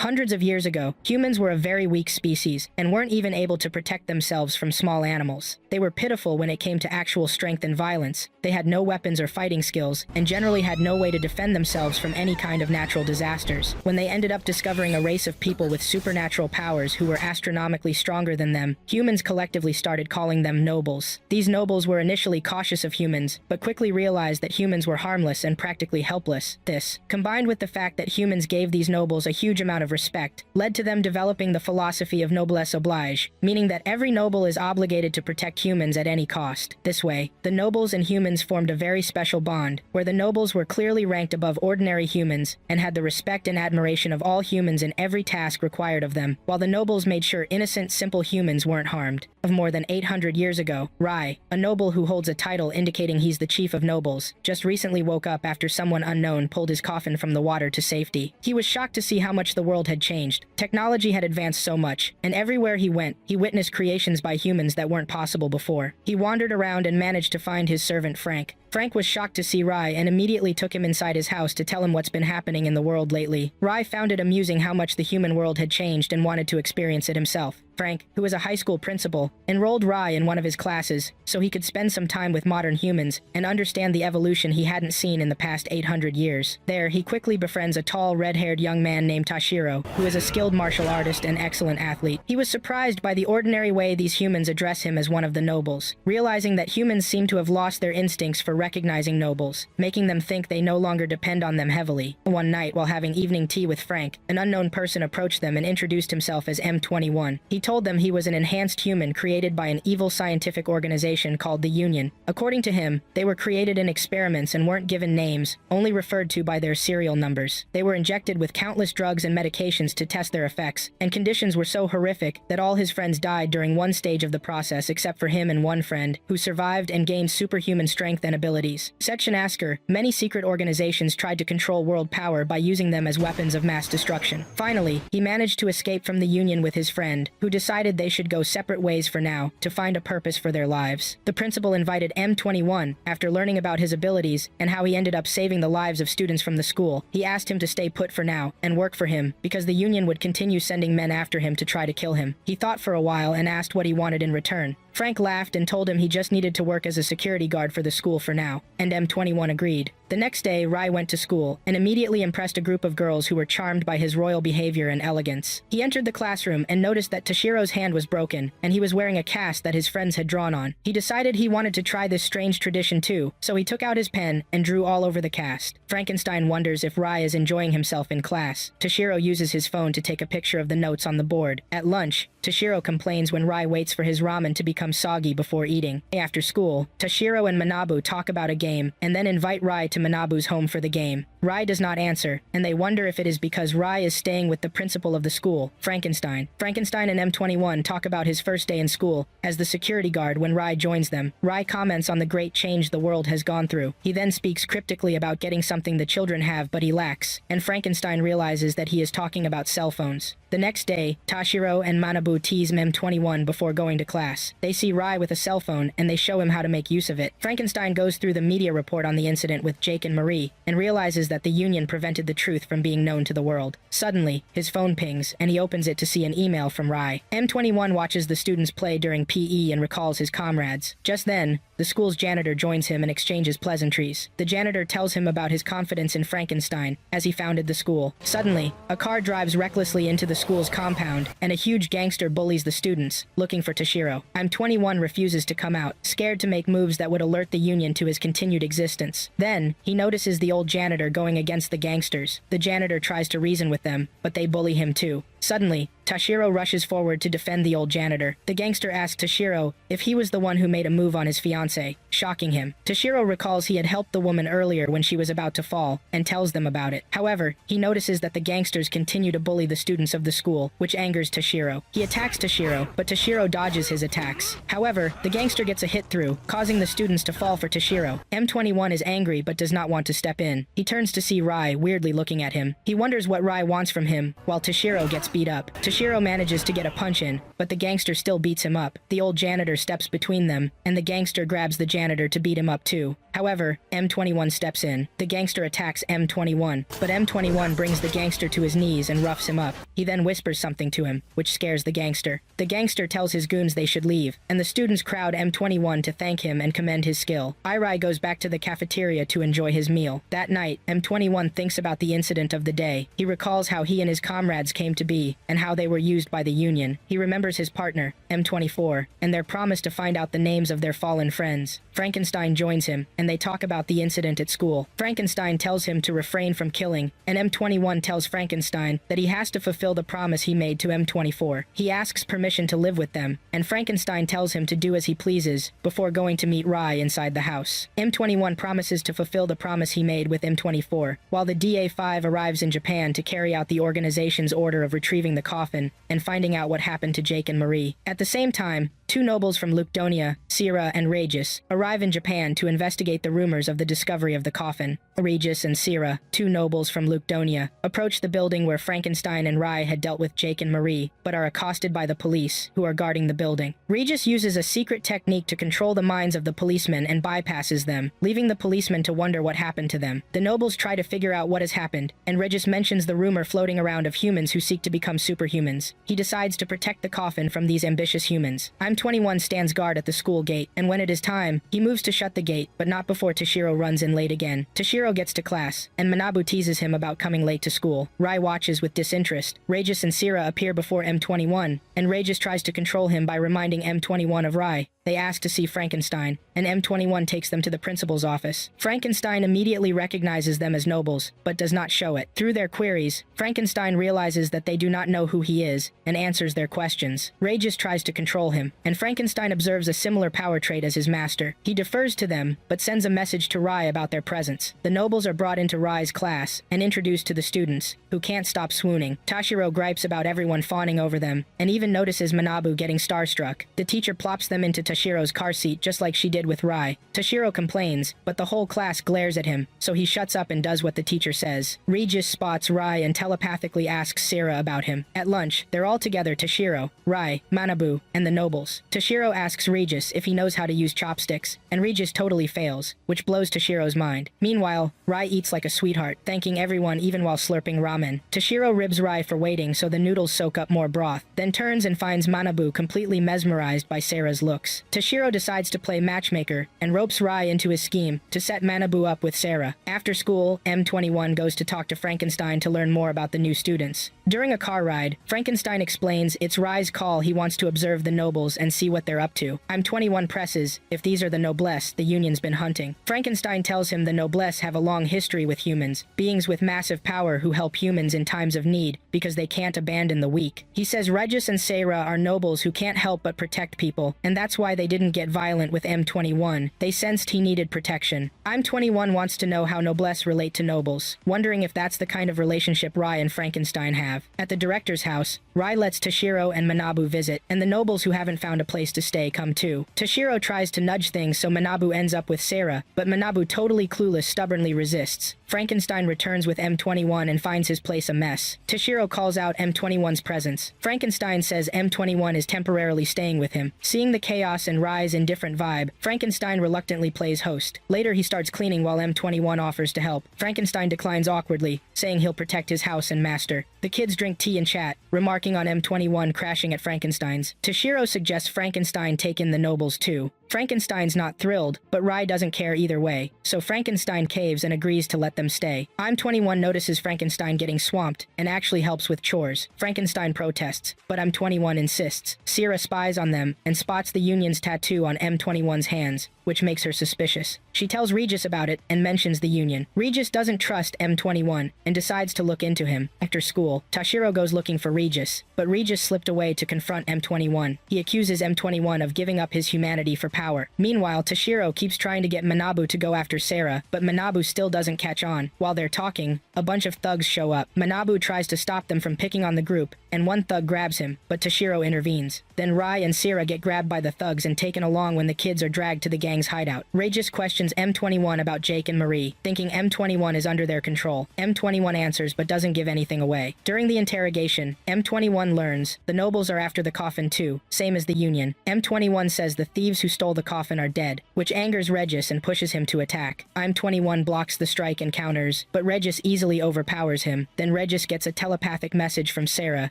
Hundreds of years ago, humans were a very weak species and weren't even able to protect themselves from small animals. They were pitiful when it came to actual strength and violence. They had no weapons or fighting skills and generally had no way to defend themselves from any kind of natural disasters. When they ended up discovering a race of people with supernatural powers who were astronomically stronger than them, humans collectively started calling them nobles. These nobles were initially cautious of humans, but quickly realized that humans were harmless and practically helpless. This, combined with the fact that humans gave these nobles a huge amount of respect, led to them developing the philosophy of noblesse oblige, meaning that every noble is obligated to protect humans at any cost. This way, the nobles and humans formed a very special bond, where the nobles were clearly ranked above ordinary humans and had the respect and admiration of all humans in every task required of them, while the nobles made sure innocent, simple humans weren't harmed. Of more than 800 years ago, Rai, a noble who holds a title indicating he's the chief of nobles, just recently woke up after someone unknown pulled his coffin from the water to safety. He was shocked to see how much the world had changed. Technology had advanced so much, and everywhere he went, he witnessed creations by humans that weren't possible before. He wandered around and managed to find his servant Frank. Frank was shocked to see Rai and immediately took him inside his house to tell him what's been happening in the world lately. Rai found it amusing how much the human world had changed and wanted to experience it himself. Frank, who was a high school principal, enrolled Rai in one of his classes so he could spend some time with modern humans and understand the evolution he hadn't seen in the past 800 years. There, he quickly befriends a tall, red-haired young man named Tashiro, who is a skilled martial artist and excellent athlete. He was surprised by the ordinary way these humans address him as one of the nobles, realizing that humans seem to have lost their instincts for recognizing nobles, making them think they no longer depend on them heavily. One night, while having evening tea with Frank, an unknown person approached them and introduced himself as M21. He told them he was an enhanced human created by an evil scientific organization called the Union. According to him, they were created in experiments and weren't given names, only referred to by their serial numbers. They were injected with countless drugs and medications to test their effects, and conditions were so horrific that all his friends died during one stage of the process except for him and one friend, who survived and gained superhuman strength and abilities. Section Asker, many secret organizations tried to control world power by using them as weapons of mass destruction. Finally, he managed to escape from the Union with his friend, who decided they should go separate ways for now to find a purpose for their lives. The principal invited M21 after learning about his abilities and how he ended up saving the lives of students from the school. He asked him to stay put for now and work for him because the Union would continue sending men after him to try to kill him. He thought for a while and asked what he wanted in return. Frank laughed and told him he just needed to work as a security guard for the school for now, and M21 agreed. The next day, Rai went to school and immediately impressed a group of girls who were charmed by his royal behavior and elegance. He entered the classroom and noticed that Tashiro's hand was broken, and he was wearing a cast that his friends had drawn on. He decided he wanted to try this strange tradition too, so he took out his pen and drew all over the cast. Frankenstein wonders if Rai is enjoying himself in class. Tashiro uses his phone to take a picture of the notes on the board. At lunch, Tashiro complains when Rai waits for his ramen to become soggy before eating. After school, Tashiro and Manabu talk about a game and then invite Rai to Manabu's home for the game. Rai does not answer, and they wonder if it is because Rai is staying with the principal of the school, Frankenstein. Frankenstein and M21 talk about his first day in school as the security guard when Rai joins them. Rai comments on the great change the world has gone through. He then speaks cryptically about getting something the children have but he lacks, and Frankenstein realizes that he is talking about cell phones. The next day, Tashiro and Manabu tease M21 before going to class. They see Rai with a cell phone and they show him how to make use of it. Frankenstein goes through the media report on the incident with Jake and Marie and realizes that the Union prevented the truth from being known to the world. Suddenly, his phone pings and he opens it to see an email from Rai. M21 watches the students play during PE and recalls his comrades. Just then, the school's janitor joins him and exchanges pleasantries. The janitor tells him about his confidence in Frankenstein as he founded the school. Suddenly, a car drives recklessly into the school's compound and a huge gangster bullies the students, looking for Tashiro. M21 refuses to come out, scared to make moves that would alert the Union to his continued existence. Then, he notices the old janitor going against the gangsters. The janitor tries to reason with them, but they bully him too. Suddenly, Tashiro rushes forward to defend the old janitor. The gangster asks Tashiro if he was the one who made a move on his fiancée, shocking him. Tashiro recalls he had helped the woman earlier when she was about to fall, and tells them about it. However, he notices that the gangsters continue to bully the students of the school, which angers Tashiro. He attacks Tashiro, but Tashiro dodges his attacks. However, the gangster gets a hit through, causing the students to fall for Tashiro. M21 is angry but does not want to step in. He turns to see Rai weirdly looking at him. He wonders what Rai wants from him, while Tashiro gets beat up. Tashiro manages to get a punch in, but the gangster still beats him up. The old janitor steps between them, and the gangster grabs the janitor to beat him up too. However, M21 steps in. The gangster attacks M21, but M21 brings the gangster to his knees and roughs him up. He then whispers something to him, which scares the gangster. The gangster tells his goons they should leave, and the students crowd M21 to thank him and commend his skill. Irai goes back to the cafeteria to enjoy his meal. That night, M21 thinks about the incident of the day. He recalls how he and his comrades came to be, and how they were used by the Union. He remembers his partner, M24, and their promise to find out the names of their fallen friends. Frankenstein joins him, and they talk about the incident at school. Frankenstein tells him to refrain from killing, and M21 tells Frankenstein that he has to fulfill the promise he made to M24. He asks permission to live with them, and Frankenstein tells him to do as he pleases before going to meet Rai inside the house. M21 promises to fulfill the promise he made with M24, while the DA5 arrives in Japan to carry out the organization's order of retrieving the coffin and finding out what happened to Jake and Marie. At the same time, two nobles from Leucdonia, Sira and Regis, arrive in Japan to investigate the rumors of the discovery of the coffin. Regis and Sira, two nobles from Leucdonia, approach the building where Frankenstein and Rai had dealt with Jake and Marie, but are accosted by the police, who are guarding the building. Regis uses a secret technique to control the minds of the policemen and bypasses them, leaving the policemen to wonder what happened to them. The nobles try to figure out what has happened, and Regis mentions the rumor floating around of humans who seek to become superhumans. He decides to protect the coffin from these ambitious humans. I'm21 stands guard at the school gate, and when it is time, he moves to shut the gate, but not before Toshiro runs in late again. Toshiro gets to class, and Manabu teases him about coming late to school. Rai watches with disinterest. Regis and Sira appear before M21, and Regis tries to control him by reminding M21 of Rai. They ask to see Frankenstein, and M21 takes them to the principal's office. Frankenstein immediately recognizes them as nobles, but does not show it. Through their queries, Frankenstein realizes that they do not know who he is, and answers their questions. Regis tries to control him, and Frankenstein observes a similar power trait as his master. He defers to them, but sends a message to Rai about their presence. The nobles are brought into Rai's class, and introduced to the students, who can't stop swooning. Toshiro gripes about everyone fawning over them, and even notices Manabu getting starstruck. The teacher plops them into Toshiro's car seat just like she did with Rai. Toshiro complains, but the whole class glares at him, so he shuts up and does what the teacher says. Regis spots Rai and telepathically asks Sira about him. At lunch, they're all together: Toshiro, Rai, Manabu, and the nobles. Toshiro asks Regis if he knows how to use chopsticks, and Regis totally fails, which blows Toshiro's mind. Meanwhile, Rai eats like a sweetheart, thanking everyone even while slurping ramen. Toshiro ribs Rai for waiting so the noodles soak up more broth, then turns and finds Manabu completely mesmerized by Sarah's looks. Toshiro decides to play matchmaker and ropes Rai into his scheme to set Manabu up with Sarah. After school, M21 goes to talk to Frankenstein to learn more about the new students. During a car ride, Frankenstein explains it's Rai's call. He wants to observe the nobles and see what they're up to. I'm21 presses if these are the noblesse the Union's been hunting. Frankenstein tells him the noblesse have a long history with humans, beings with massive power who help humans in times of need because they can't abandon the weak. He says Regis and Sarah are nobles who can't help but protect people, and that's why they didn't get violent with M21. They sensed he needed protection. I'm21 wants to know how noblesse relate to nobles, wondering if that's the kind of relationship Rai and Frankenstein have. At the director's house, Rai lets Toshiro and Manabu visit, and the nobles who haven't found a place to stay come too. Toshiro tries to nudge things so Manabu ends up with Sarah, but Manabu, totally clueless, stubbornly resists. Frankenstein returns with M21 and finds his place a mess. Toshiro calls out M21's presence. Frankenstein says M21 is temporarily staying with him. Seeing the chaos and Rai's indifferent vibe, Frankenstein reluctantly plays host. Later he starts cleaning while M21 offers to help. Frankenstein declines awkwardly, saying he'll protect his house and master. The kids drink tea and chat, remarking on M21 crashing at Frankenstein's. Toshiro suggests Frankenstein take in the nobles too. Frankenstein's not thrilled, but Rai doesn't care either way, so Frankenstein caves and agrees to let them stay. I'm21 notices Frankenstein getting swamped and actually helps with chores. Frankenstein protests, but I'm21 insists. Sira spies on them and spots the Union's tattoo on M21's hands, which makes her suspicious. She tells Regis about it and mentions the Union. Regis doesn't trust M21 and decides to look into him. After school, Toshiro goes looking for Regis, but Regis slipped away to confront M21. He accuses M21 of giving up his humanity for power. Meanwhile, Toshiro keeps trying to get Manabu to go after Sarah, but Manabu still doesn't catch on. While they're talking, a bunch of thugs show up. Manabu tries to stop them from picking on the group, and one thug grabs him, but Toshiro intervenes. Then Rai and Sira get grabbed by the thugs and taken along when the kids are dragged to the gang's hideout. Regis questions M21 about Jake and Marie, thinking M21 is under their control. M21 answers but doesn't give anything away. During the interrogation, M21 learns the nobles are after the coffin too, same as the Union. M21 says the thieves who stole stole the coffin are dead, which angers Regis and pushes him to attack. I'm 21 blocks the strike and counters, but Regis easily overpowers him. Then Regis gets a telepathic message from Sarah,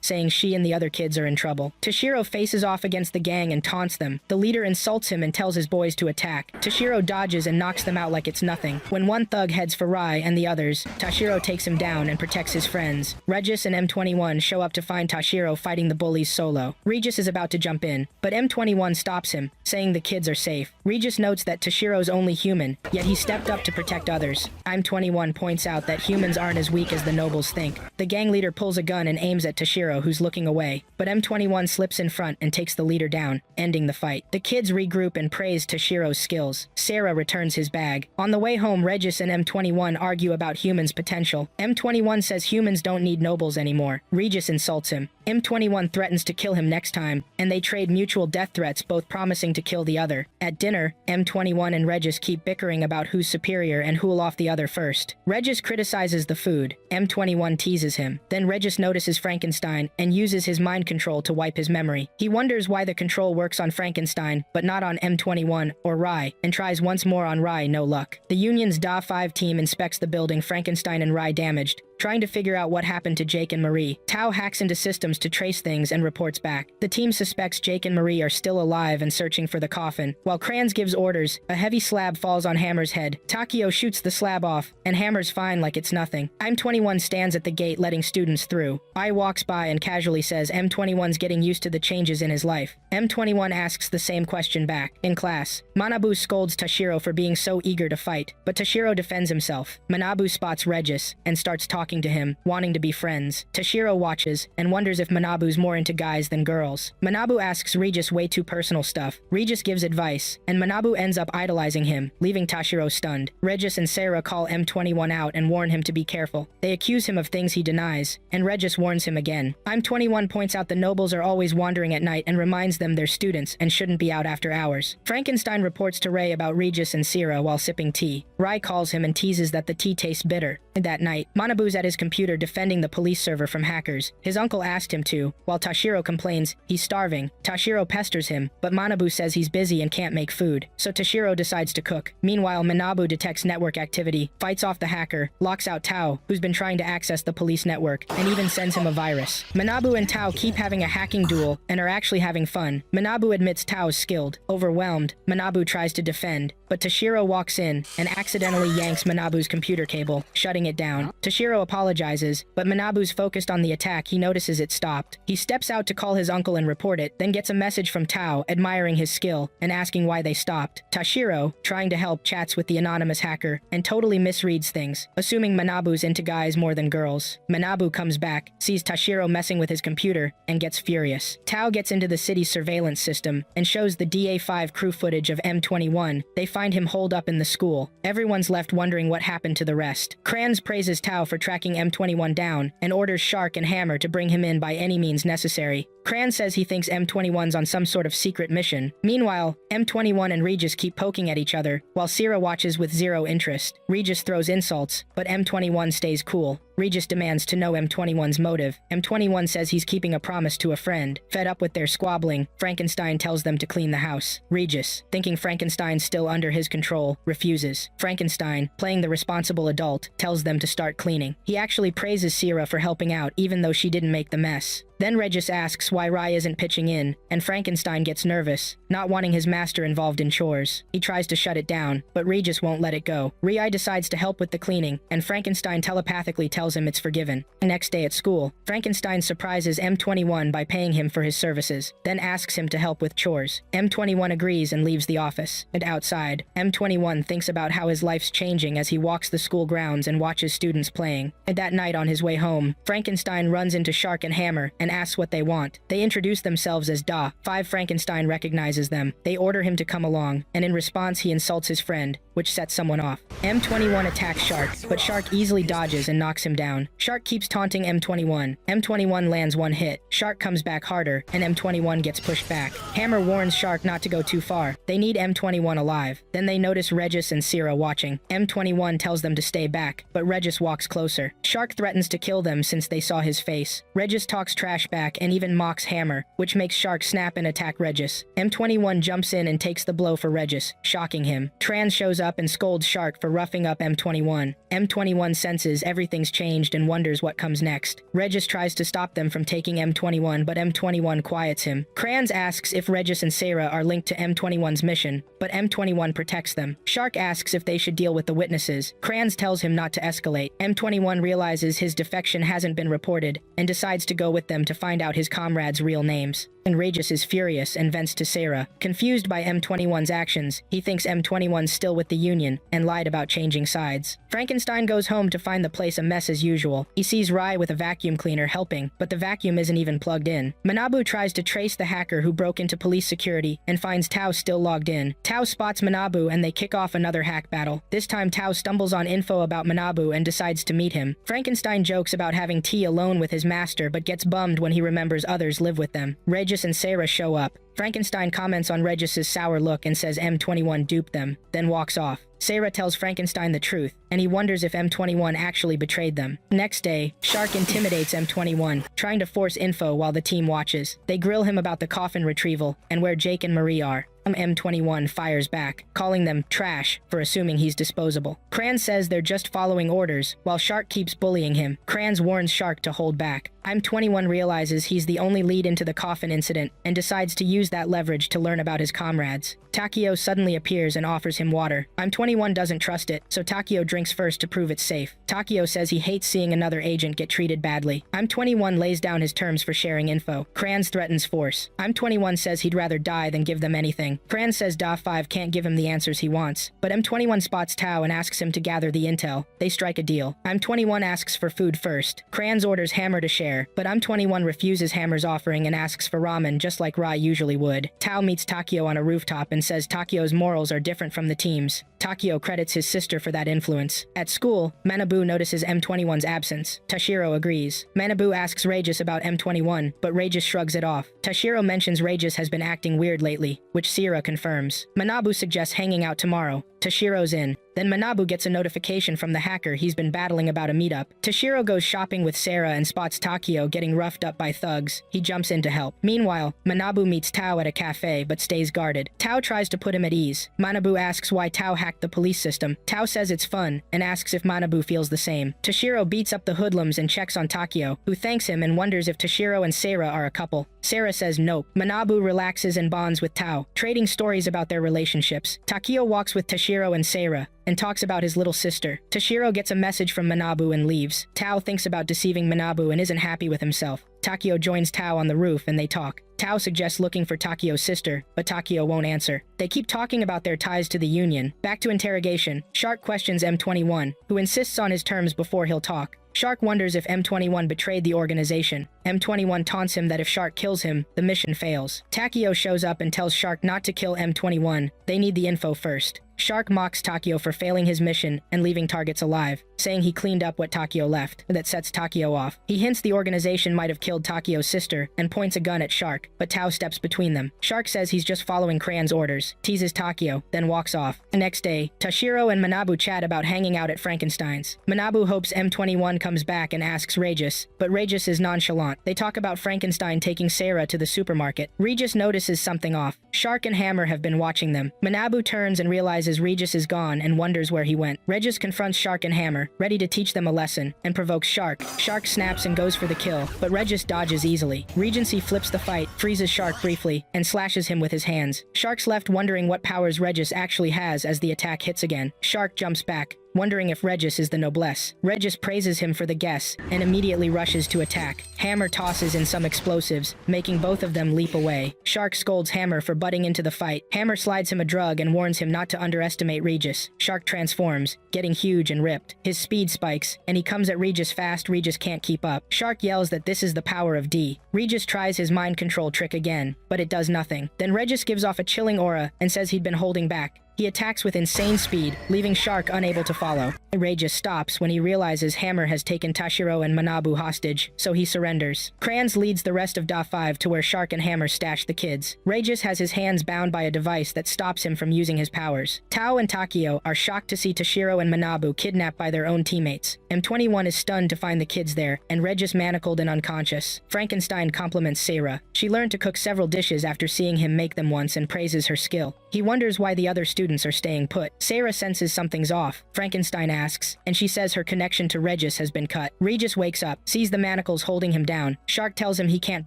saying she and the other kids are in trouble. Toshiro faces off against the gang and taunts them. The leader insults him and tells his boys to attack. Toshiro dodges and knocks them out like it's nothing. When one thug heads for Rai and the others, Toshiro takes him down and protects his friends. Regis and M21 show up to find Toshiro fighting the bullies solo. Regis is about to jump in, but M21 stops him, saying the kids are safe. Regis notes that Toshiro's only human, yet he stepped up to protect others. I'm 21 points out that humans aren't as weak as the nobles think. The gang leader pulls a gun and aims at Toshiro, who's looking away, but M21 slips in front and takes the leader down, ending the fight. The kids regroup and praise Toshiro's skills. Sarah returns his bag. On the way home, Regis and M21 argue about humans' potential. M21 says humans don't need nobles anymore. Regis insults him. M21 threatens to kill him next time, and they trade mutual death threats, both promising to kill the other. At dinner, M21 and Regis keep bickering about who's superior and who'll off the other first. Regis criticizes the food. M21 teases him. Then Regis notices Frankenstein and uses his mind control to wipe his memory. He wonders why the control works on Frankenstein, but not on M21 or Rai, and tries once more on Rai, no luck. The Union's Da-5 team inspects the building Frankenstein and Rai damaged, trying to figure out what happened to Jake and Marie. Tao hacks into systems to trace things and reports back. The team suspects Jake and Marie are still alive and searching for the coffin. While Kranz gives orders, a heavy slab falls on Hammer's head. Takio shoots the slab off, and Hammer's fine like it's nothing. I'm21 stands at the gate letting students through. I walks by and casually says M21's getting used to the changes in his life. M21 asks the same question back. In class, Manabu scolds Toshiro for being so eager to fight, but Toshiro defends himself. Manabu spots Regis and starts talking to him, wanting to be friends. Toshiro watches and wonders if Manabu's more into guys than girls. Manabu asks Regis way too personal stuff. Regis gives advice, and Manabu ends up idolizing him, leaving Toshiro stunned. Regis and Sarah call M21 out and warn him to be careful. They accuse him of things he denies, and Regis warns him again. I'm21 points out the nobles are always wandering at night and reminds them they're students and shouldn't be out after hours. Frankenstein reports to Ray about Regis and Sarah while sipping tea. Rai calls him and teases that the tea tastes bitter. That night, Manabu's at his computer defending the police server from hackers. His uncle asked him to, while Toshiro complains he's starving. Toshiro pesters him, but Manabu says he's busy and can't make food, so Toshiro decides to cook. Meanwhile, Manabu detects network activity, fights off the hacker, locks out Tao, who's been trying to access the police network, and even sends him a virus. Manabu and Tao keep having a hacking duel and are actually having fun. Manabu admits Tao is skilled. Overwhelmed, Manabu tries to defend, but Toshiro walks in and accidentally yanks Manabu's computer cable, shutting it down. Toshiro apologizes, but Manabu's focused on the attack. He notices it stopped. He steps out to call his uncle and report it, then gets a message from Tao admiring his skill and asking why they stopped. Toshiro, trying to help, chats with the anonymous hacker and totally misreads things, assuming Manabu's into guys more than girls. Manabu comes back, sees Toshiro messing with his computer, and gets furious. Tao gets into the city's surveillance system and shows the DA5 crew footage of M21. They find him holed up in the school. Everyone's left wondering what happened to the rest. Kranz praises Tao for tracking M21 down and orders Shark and Hammer to bring him in by any means necessary. Kranz says he thinks M21's on some sort of secret mission. Meanwhile, M21 and Regis keep poking at each other, while Sierra watches with zero interest. Regis throws insults, but M21 stays cool. Regis demands to know M21's motive. M21 says he's keeping a promise to a friend. Fed up with their squabbling, Frankenstein tells them to clean the house. Regis, thinking Frankenstein's still under his control, refuses. Frankenstein, playing the responsible adult, tells them to start cleaning. He actually praises Sierra for helping out even though she didn't make the mess. Then Regis asks why Rai isn't pitching in, and Frankenstein gets nervous, not wanting his master involved in chores. He tries to shut it down, but Regis won't let it go. Rai decides to help with the cleaning, and Frankenstein telepathically tells him it's forgiven. The next day at school, Frankenstein surprises M21 by paying him for his services, then asks him to help with chores. M21 agrees and leaves the office. And outside, M21 thinks about how his life's changing as he walks the school grounds and watches students playing. And that night on his way home, Frankenstein runs into Shark and Hammer and asks what they want. They introduce themselves as Da-5. Frankenstein recognizes them. They order him to come along, and in response he insults his friend, which sets someone off. M21 attacks Shark, but Shark easily dodges and knocks him down. Shark keeps taunting M21. M21 lands one hit. Shark comes back harder, and M21 gets pushed back. Hammer warns Shark not to go too far. They need M21 alive. Then they notice Regis and Sierra watching. M21 tells them to stay back, but Regis walks closer. Shark threatens to kill them since they saw his face. Regis talks trash flashback and even mocks Hammer, which makes Shark snap and attack Regis. M21 jumps in and takes the blow for Regis, shocking him. Trans shows up and scolds Shark for roughing up M21. M21 senses everything's changed and wonders what comes next. Regis tries to stop them from taking M21, but M21 quiets him. Kranz asks if Regis and Sarah are linked to M21's mission, but M21 protects them. Shark asks if they should deal with the witnesses. Kranz tells him not to escalate. M21 realizes his defection hasn't been reported and decides to go with them to find out his comrades' real names. And Regis is furious and vents to Sarah. Confused by M21's actions, he thinks M21's still with the Union and lied about changing sides. Frankenstein goes home to find the place a mess as usual. He sees Rai with a vacuum cleaner helping, but the vacuum isn't even plugged in. Manabu tries to trace the hacker who broke into police security and finds Tao still logged in. Tao spots Manabu and they kick off another hack battle. This time Tao stumbles on info about Manabu and decides to meet him. Frankenstein jokes about having tea alone with his master but gets bummed when he remembers others live with them. Regis and Sarah show up. Frankenstein comments on Regis's sour look and says M21 duped them, then walks off. Sarah tells Frankenstein the truth, and he wonders if M21 actually betrayed them. Next day, Shark intimidates M21, trying to force info while the team watches. They grill him about the coffin retrieval and where Jake and Marie are. M21 fires back, calling them trash for assuming he's disposable. Kranz says they're just following orders, while Shark keeps bullying him. Kranz warns Shark to hold back. M21 realizes he's the only lead into the coffin incident and decides to use that leverage to learn about his comrades. Takio suddenly appears and offers him water. M21 doesn't trust it, so Takio drinks first to prove it's safe. Takio says he hates seeing another agent get treated badly. M21 lays down his terms for sharing info. Kranz threatens force. M21 says he'd rather die than give them anything. Kranz says Da5 can't give him the answers he wants, but M21 spots Tao and asks him to gather the intel. They strike a deal. M21 asks for food first. Kranz orders Hammer to share, but M21 refuses Hammer's offering and asks for ramen just like Rai usually would. Tao meets Takio on a rooftop and says Takio's morals are different from the team's. Takio credits his sister for that influence. At school, Manabu notices M21's absence. Tashiro agrees. Manabu asks Regis about M21, but Regis shrugs it off. Tashiro mentions Regis has been acting weird lately, which Sierra confirms. Manabu suggests hanging out tomorrow. Tashiro's in. Then Manabu gets a notification from the hacker he's been battling about a meetup. Tashiro goes shopping with Sarah and spots Takio getting roughed up by thugs. He jumps in to help. Meanwhile, Manabu meets Tao at a cafe but stays guarded. Tao tries to put him at ease. Manabu asks why Tao hacked the police system. Tao says it's fun and asks if Manabu feels the same. Tashiro beats up the hoodlums and checks on Takio, who thanks him and wonders if Tashiro and Sarah are a couple. Sarah says nope. Manabu relaxes and bonds with Tao, trading stories about their relationships. Takio walks with Tashiro and Sarah and talks about his little sister. Tashiro gets a message from Manabu and leaves. Tao thinks about deceiving Manabu and isn't happy with himself. Takio joins Tao on the roof and they talk. Tao suggests looking for Takio's sister, but Takio won't answer. They keep talking about their ties to the Union. Back to interrogation, Shark questions M21, who insists on his terms before he'll talk. Shark wonders if M21 betrayed the organization. M21 taunts him that if Shark kills him, the mission fails. Takio shows up and tells Shark not to kill M21. They need the info first. Shark mocks Takio for failing his mission and leaving targets alive, saying he cleaned up what Takio left. That sets Takio off. He hints the organization might have killed Takio's sister and points a gun at Shark, but Tao steps between them. Shark says he's just following Kran's orders, teases Takio, then walks off. The next day, Tashiro and Manabu chat about hanging out at Frankenstein's. Manabu hopes M21 comes back and asks Regis, but Regis is nonchalant. They talk about Frankenstein taking Sarah to the supermarket. Regis notices something off. Shark and Hammer have been watching them. Manabu turns and realizes Regis is gone and wonders where he went. Regis confronts Shark and Hammer, ready to teach them a lesson, and provokes Shark. Shark snaps and goes for the kill, but Regis dodges easily. Regency flips the fight, freezes Shark briefly, and slashes him with his hands. Shark's left wondering what powers Regis actually has as the attack hits again. Shark jumps back, wondering if Regis is the noblesse. Regis praises him for the guess and immediately rushes to attack. Hammer tosses in some explosives, making both of them leap away. Shark scolds Hammer for butting into the fight. Hammer slides him a drug and warns him not to underestimate Regis. Shark transforms, getting huge and ripped. His speed spikes, and he comes at Regis fast. Regis can't keep up. Shark yells that this is the power of D. Regis tries his mind control trick again, but it does nothing. Then Regis gives off a chilling aura and says he'd been holding back. He attacks with insane speed, leaving Shark unable to follow. Regis stops when he realizes Hammer has taken Tashiro and Manabu hostage, so he surrenders. Crayons leads the rest of Da5 to where Shark and Hammer stash the kids. Regis has his hands bound by a device that stops him from using his powers. Tao and Takio are shocked to see Tashiro and Manabu kidnapped by their own teammates. M21 is stunned to find the kids there, and Regis manacled and unconscious. Frankenstein compliments Sarah. She learned to cook several dishes after seeing him make them once and praises her skill. He wonders why the other students are staying put. Sarah senses something's off. Frankenstein asks, and she says her connection to Regis has been cut. Regis wakes up, sees the manacles holding him down. Shark tells him he can't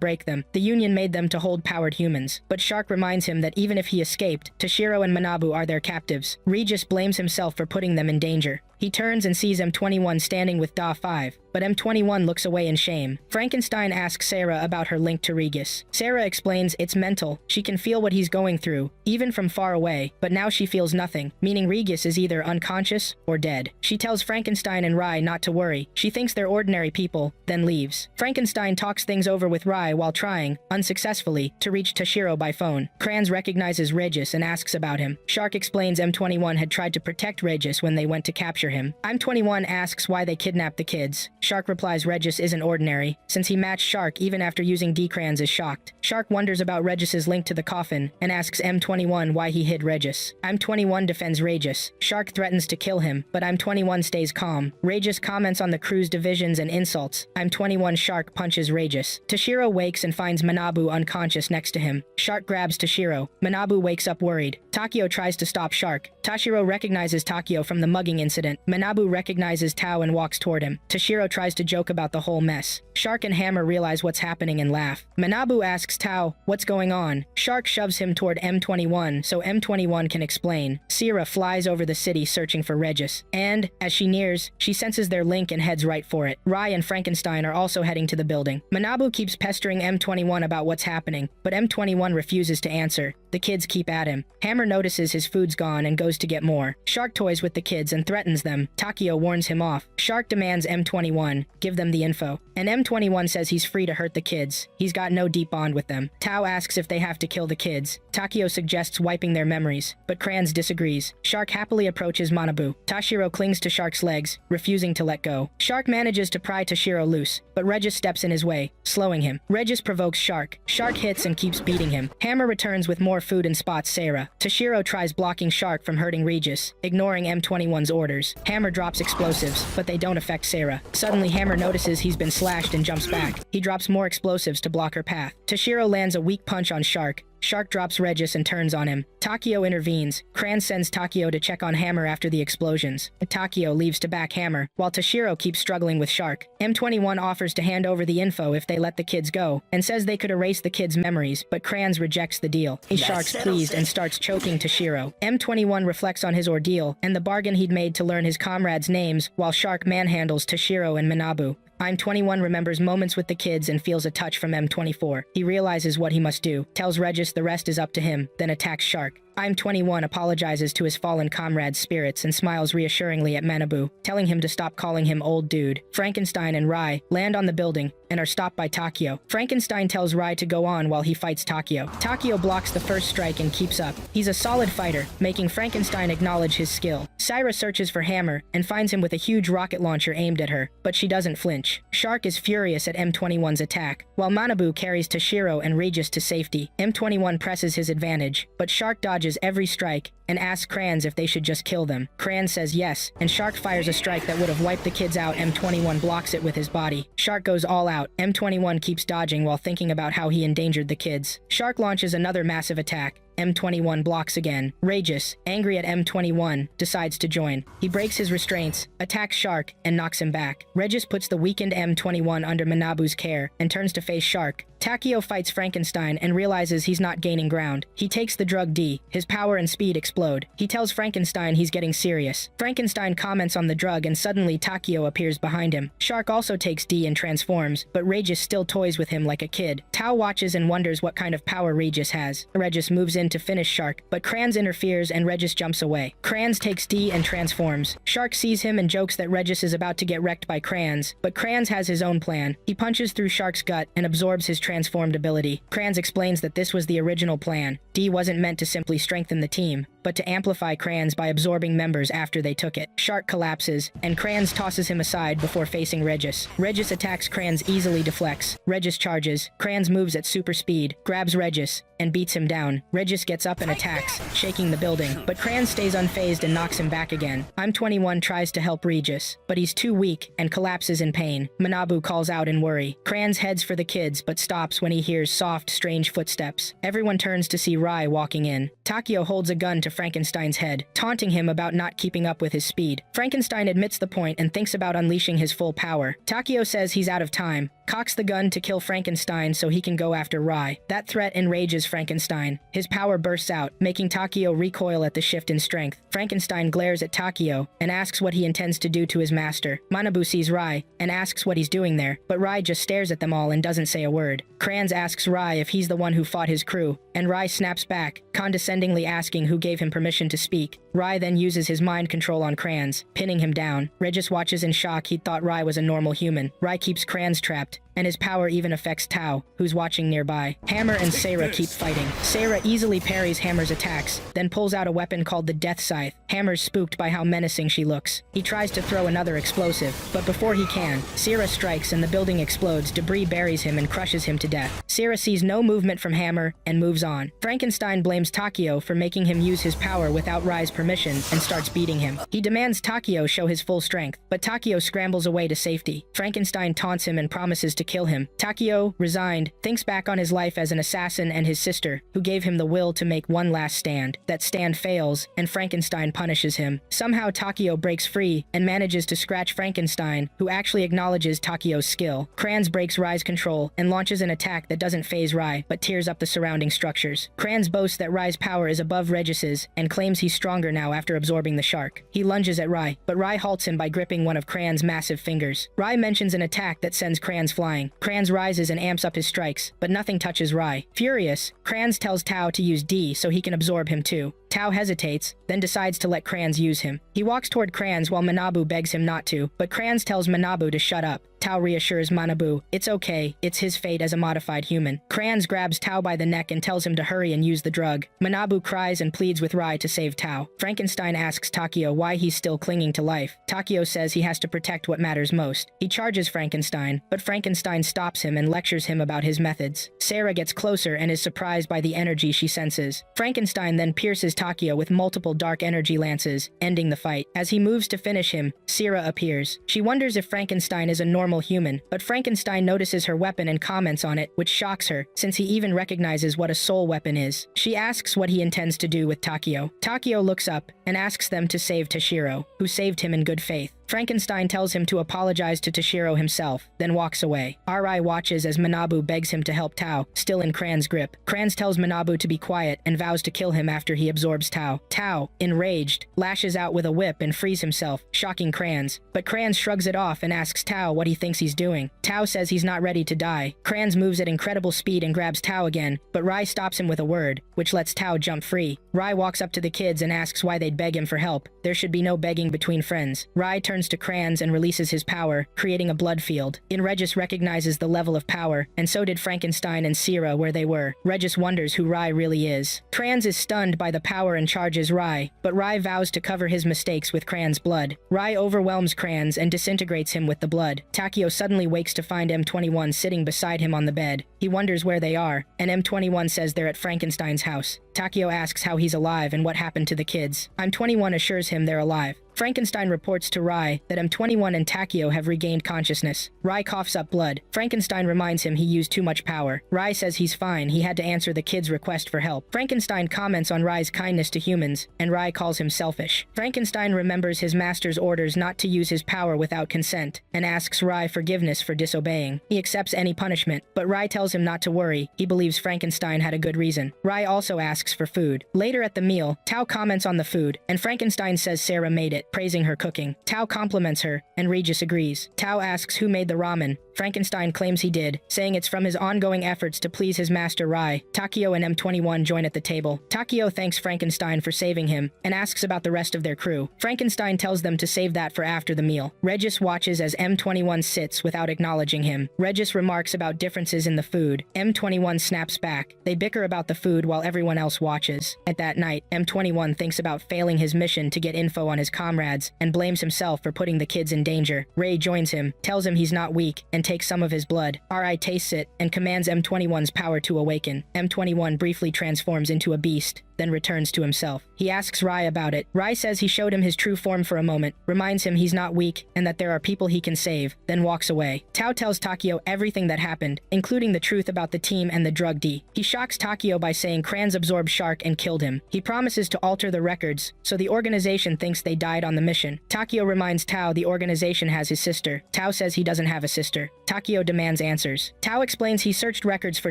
break them. The Union made them to hold powered humans. But Shark reminds him that even if he escaped, Tashiro and Manabu are their captives. Regis blames himself for putting them in danger. He turns and sees M21 standing with Da5, but M21 looks away in shame. Frankenstein asks Sarah about her link to Regis. Sarah explains it's mental. She can feel what he's going through, even from far away, but now she feels nothing, meaning Regis is either unconscious or dead. She tells Frankenstein and Rai not to worry. She thinks they're ordinary people, then leaves. Frankenstein talks things over with Rai while trying, unsuccessfully, to reach Tashiro by phone. Kranz recognizes Regis and asks about him. Shark explains M21 had tried to protect Regis when they went to capture him. M21 asks why they kidnapped the kids. Shark replies Regis isn't ordinary, since he matched Shark even after using D-Crans is shocked. Shark wonders about Regis's link to the coffin, and asks M21 why he hid Regis. M21 defends Regis. Shark threatens to kill him, but M21 stays calm. Regis comments on the crew's divisions and insults. M21 Shark punches Regis. Tashiro wakes and finds Manabu unconscious next to him. Shark grabs Tashiro. Manabu wakes up worried. Takio tries to stop Shark. Tashiro recognizes Takio from the mugging incident. Manabu recognizes Tao and walks toward him. Tashiro tries to joke about the whole mess. Shark and Hammer realize what's happening and laugh. Manabu asks Tao, what's going on? Shark shoves him toward M21 so M21 can explain. Sierra flies over the city searching for Regis. And, as she nears, she senses their link and heads right for it. Rai and Frankenstein are also heading to the building. Manabu keeps pestering M21 about what's happening, but M21 refuses to answer. The kids keep at him. Hammer notices his food's gone and goes to get more. Shark toys with the kids and threatens them. Takio warns him off. Shark demands M21 give them the info. And M21 says he's free to hurt the kids. He's got no deep bond with them. Tao asks if they have to kill the kids. Takio suggests wiping their memories, but Kranz disagrees. Shark happily approaches Manabu. Tashiro clings to Shark's legs, refusing to let go. Shark manages to pry Tashiro loose, but Regis steps in his way, slowing him. Regis provokes Shark. Shark hits and keeps beating him. Hammer returns with more food and spots Sarah. Tashiro tries blocking Shark from hurting Regis, ignoring M21's orders. Hammer drops explosives, but they don't affect Sarah. Suddenly, Hammer notices he's been slashed and jumps back. He drops more explosives to block her path. Tashiro lands a weak punch on Shark. Shark drops Regis and turns on him. Takio intervenes. Kranz sends Takio to check on Hammer after the explosions. Takio leaves to back Hammer, while Tashiro keeps struggling with Shark. M21 offers to hand over the info if they let the kids go, and says they could erase the kids' memories, but Kranz rejects the deal. Shark's pleased and starts choking Tashiro. M21 reflects on his ordeal, and the bargain he'd made to learn his comrades' names, while Shark manhandles Tashiro and Manabu. M21 remembers moments with the kids and feels a touch from M24. He realizes what he must do, tells Regis the rest is up to him, then attacks Shark. M21 apologizes to his fallen comrade's spirits and smiles reassuringly at Manabu, telling him to stop calling him old dude. Frankenstein and Rai land on the building and are stopped by Takio. Frankenstein tells Rai to go on while he fights Takio. Takio blocks the first strike and keeps up. He's a solid fighter, making Frankenstein acknowledge his skill. Syra searches for Hammer and finds him with a huge rocket launcher aimed at her, but she doesn't flinch. Shark is furious at M21's attack, while Manabu carries Tashiro and Regis to safety. M21 presses his advantage, but Shark dodges every strike and asks Kranz if they should just kill them. Kranz says yes, and Shark fires a strike that would have wiped the kids out. M21 blocks it with his body. Shark goes all out. M21 keeps dodging while thinking about how he endangered the kids. Shark launches another massive attack. M21 blocks again. Regis, angry at M21, decides to join. He breaks his restraints, attacks Shark, and knocks him back. Regis puts the weakened M21 under Manabu's care and turns to face Shark. Takio fights Frankenstein and realizes he's not gaining ground. He takes the drug D. His power and speed explode. He tells Frankenstein he's getting serious. Frankenstein comments on the drug and suddenly Takio appears behind him. Shark also takes D and transforms, but Regis still toys with him like a kid. Tao watches and wonders what kind of power Regis has. Regis moves in to finish Shark, but Kranz interferes and Regis jumps away. Kranz takes D and transforms. Shark sees him and jokes that Regis is about to get wrecked by Kranz, but Kranz has his own plan. He punches through Shark's gut and absorbs his transformed ability. Kranz explains that this was the original plan. D wasn't meant to simply strengthen the team, but but to amplify Crayons by absorbing members after they took it. Shark collapses, and Crayons tosses him aside before facing Regis. Regis attacks Crayons, easily deflects. Regis charges. Crayons moves at super speed, grabs Regis, and beats him down. Regis gets up and attacks, shaking the building, but Crayons stays unfazed and knocks him back again. I'm21 tries to help Regis, but he's too weak and collapses in pain. Manabu calls out in worry. Crayons heads for the kids, but stops when he hears soft, strange footsteps. Everyone turns to see Rai walking in. Takeo holds a gun to Frankenstein's head, taunting him about not keeping up with his speed. Frankenstein admits the point and thinks about unleashing his full power. Takeo says he's out of time, cocks the gun to kill Frankenstein so he can go after Rai. That threat enrages Frankenstein. His power bursts out, making Takeo recoil at the shift in strength. Frankenstein glares at Takeo and asks what he intends to do to his master. Manabu sees Rai and asks what he's doing there, but Rai just stares at them all and doesn't say a word. Crayons asks Rai if he's the one who fought his crew, and Rai snaps back, condescendingly asking who gave him permission to speak. Rai then uses his mind control on Crayons, pinning him down. Regis watches in shock. He'd thought Rai was a normal human. Rai keeps Crayons trapped, and his power even affects Tao, who's watching nearby. Hammer and Sarah keep fighting. Sarah easily parries Hammer's attacks, then pulls out a weapon called the Death Scythe. Hammer's spooked by how menacing she looks. He tries to throw another explosive, but before he can, Sarah strikes and the building explodes. Debris buries him and crushes him to death. Sarah sees no movement from Hammer and moves on. Frankenstein blames Takeo for making him use his power without Rai's permission and starts beating him. He demands Takeo show his full strength, but Takeo scrambles away to safety. Frankenstein taunts him and promises to kill him. Takeo, resigned, thinks back on his life as an assassin and his sister, who gave him the will to make one last stand. That stand fails, and Frankenstein punishes him. Somehow Takeo breaks free and manages to scratch Frankenstein, who actually acknowledges Takeo's skill. Crayons breaks Rai's control and launches an attack that doesn't phase Rai, but tears up the surrounding structures. Crayons boasts that Rai's power is above Regis's and claims he's stronger now after absorbing the shark. He lunges at Rai, but Rai halts him by gripping one of Crayons' massive fingers. Rai mentions an attack that sends Crayons flying. Crayons rises and amps up his strikes, but nothing touches Rai. Furious, Crayons tells Tao to use D so he can absorb him too. Tao hesitates, then decides to let Crayons use him. He walks toward Crayons while Manabu begs him not to, but Crayons tells Manabu to shut up. Tao reassures Manabu, it's okay, it's his fate as a modified human. Crayons grabs Tao by the neck and tells him to hurry and use the drug. Manabu cries and pleads with Rai to save Tao. Frankenstein asks Takeo why he's still clinging to life. Takeo says he has to protect what matters most. He charges Frankenstein, but Frankenstein stops him and lectures him about his methods. Sarah gets closer and is surprised by the energy she senses. Frankenstein then pierces Takeo with multiple dark energy lances, ending the fight. As he moves to finish him, Sarah appears. She wonders if Frankenstein is a normal human, but Frankenstein notices her weapon and comments on it, which shocks her, since he even recognizes what a soul weapon is. She asks what he intends to do with Takeo. Takeo looks up and asks them to save Toshiro, who saved him in good faith. Frankenstein tells him to apologize to Toshiro himself, then walks away. Rai watches as Manabu begs him to help Tao, still in Crayons' grip. Crayons tells Manabu to be quiet and vows to kill him after he absorbs Tao. Tao, enraged, lashes out with a whip and frees himself, shocking Crayons. But Crayons shrugs it off and asks Tao what he thinks he's doing. Tao says he's not ready to die. Crayons moves at incredible speed and grabs Tao again, but Rai stops him with a word, which lets Tao jump free. Rai walks up to the kids and asks why they'd beg him for help. There should be no begging between friends. Rai turns to Crayons and releases his power, creating a blood field. Regis recognizes the level of power, and so did Frankenstein and Sarah where they were. Regis wonders who Rai really is. Crayons is stunned by the power and charges Rai, but Rai vows to cover his mistakes with Crayons' blood. Rai overwhelms Crayons and disintegrates him with the blood. Takeo suddenly wakes to find M21 sitting beside him on the bed. He wonders where they are, and M21 says they're at Frankenstein's house. Takeo asks how he's alive and what happened to the kids. M21 assures him they're alive. Frankenstein reports to Rai that M21 and Takeo have regained consciousness. Rai coughs up blood. Frankenstein reminds him he used too much power. Rai says he's fine, he had to answer the kids' request for help. Frankenstein comments on Rai's kindness to humans, and Rai calls him selfish. Frankenstein remembers his master's orders not to use his power without consent, and asks Rai forgiveness for disobeying. He accepts any punishment, but Rai tells him not to worry. He believes Frankenstein had a good reason. Rai also asks for food. Later at the meal, Tao comments on the food, and Frankenstein says Sarah made it, praising her cooking. Tao compliments her, and Regis agrees. Tao asks who made the ramen. Frankenstein claims he did, saying it's from his ongoing efforts to please his master Rai. Takeo and M21 join at the table. Takeo thanks Frankenstein for saving him, and asks about the rest of their crew. Frankenstein tells them to save that for after the meal. Regis watches as M21 sits without acknowledging him. Regis remarks about differences in the food food. M21 snaps back. They bicker about the food while everyone else watches. At that night, M21 thinks about failing his mission to get info on his comrades and blames himself for putting the kids in danger. Ray joins him, tells him he's not weak, and takes some of his blood. Ri tastes it and commands M21's power to awaken. M21 briefly transforms into a beast, then returns to himself. He asks Rai about it. Rai says he showed him his true form for a moment, reminds him he's not weak and that there are people he can save, then walks away. Tao tells Takio everything that happened, including the truth about the team and the drug D. He shocks Takio by saying Kranz absorbed Shark and killed him. He promises to alter the records, so the organization thinks they died on the mission. Takio reminds Tao the organization has his sister. Tao says he doesn't have a sister. Takio demands answers. Tao explains he searched records for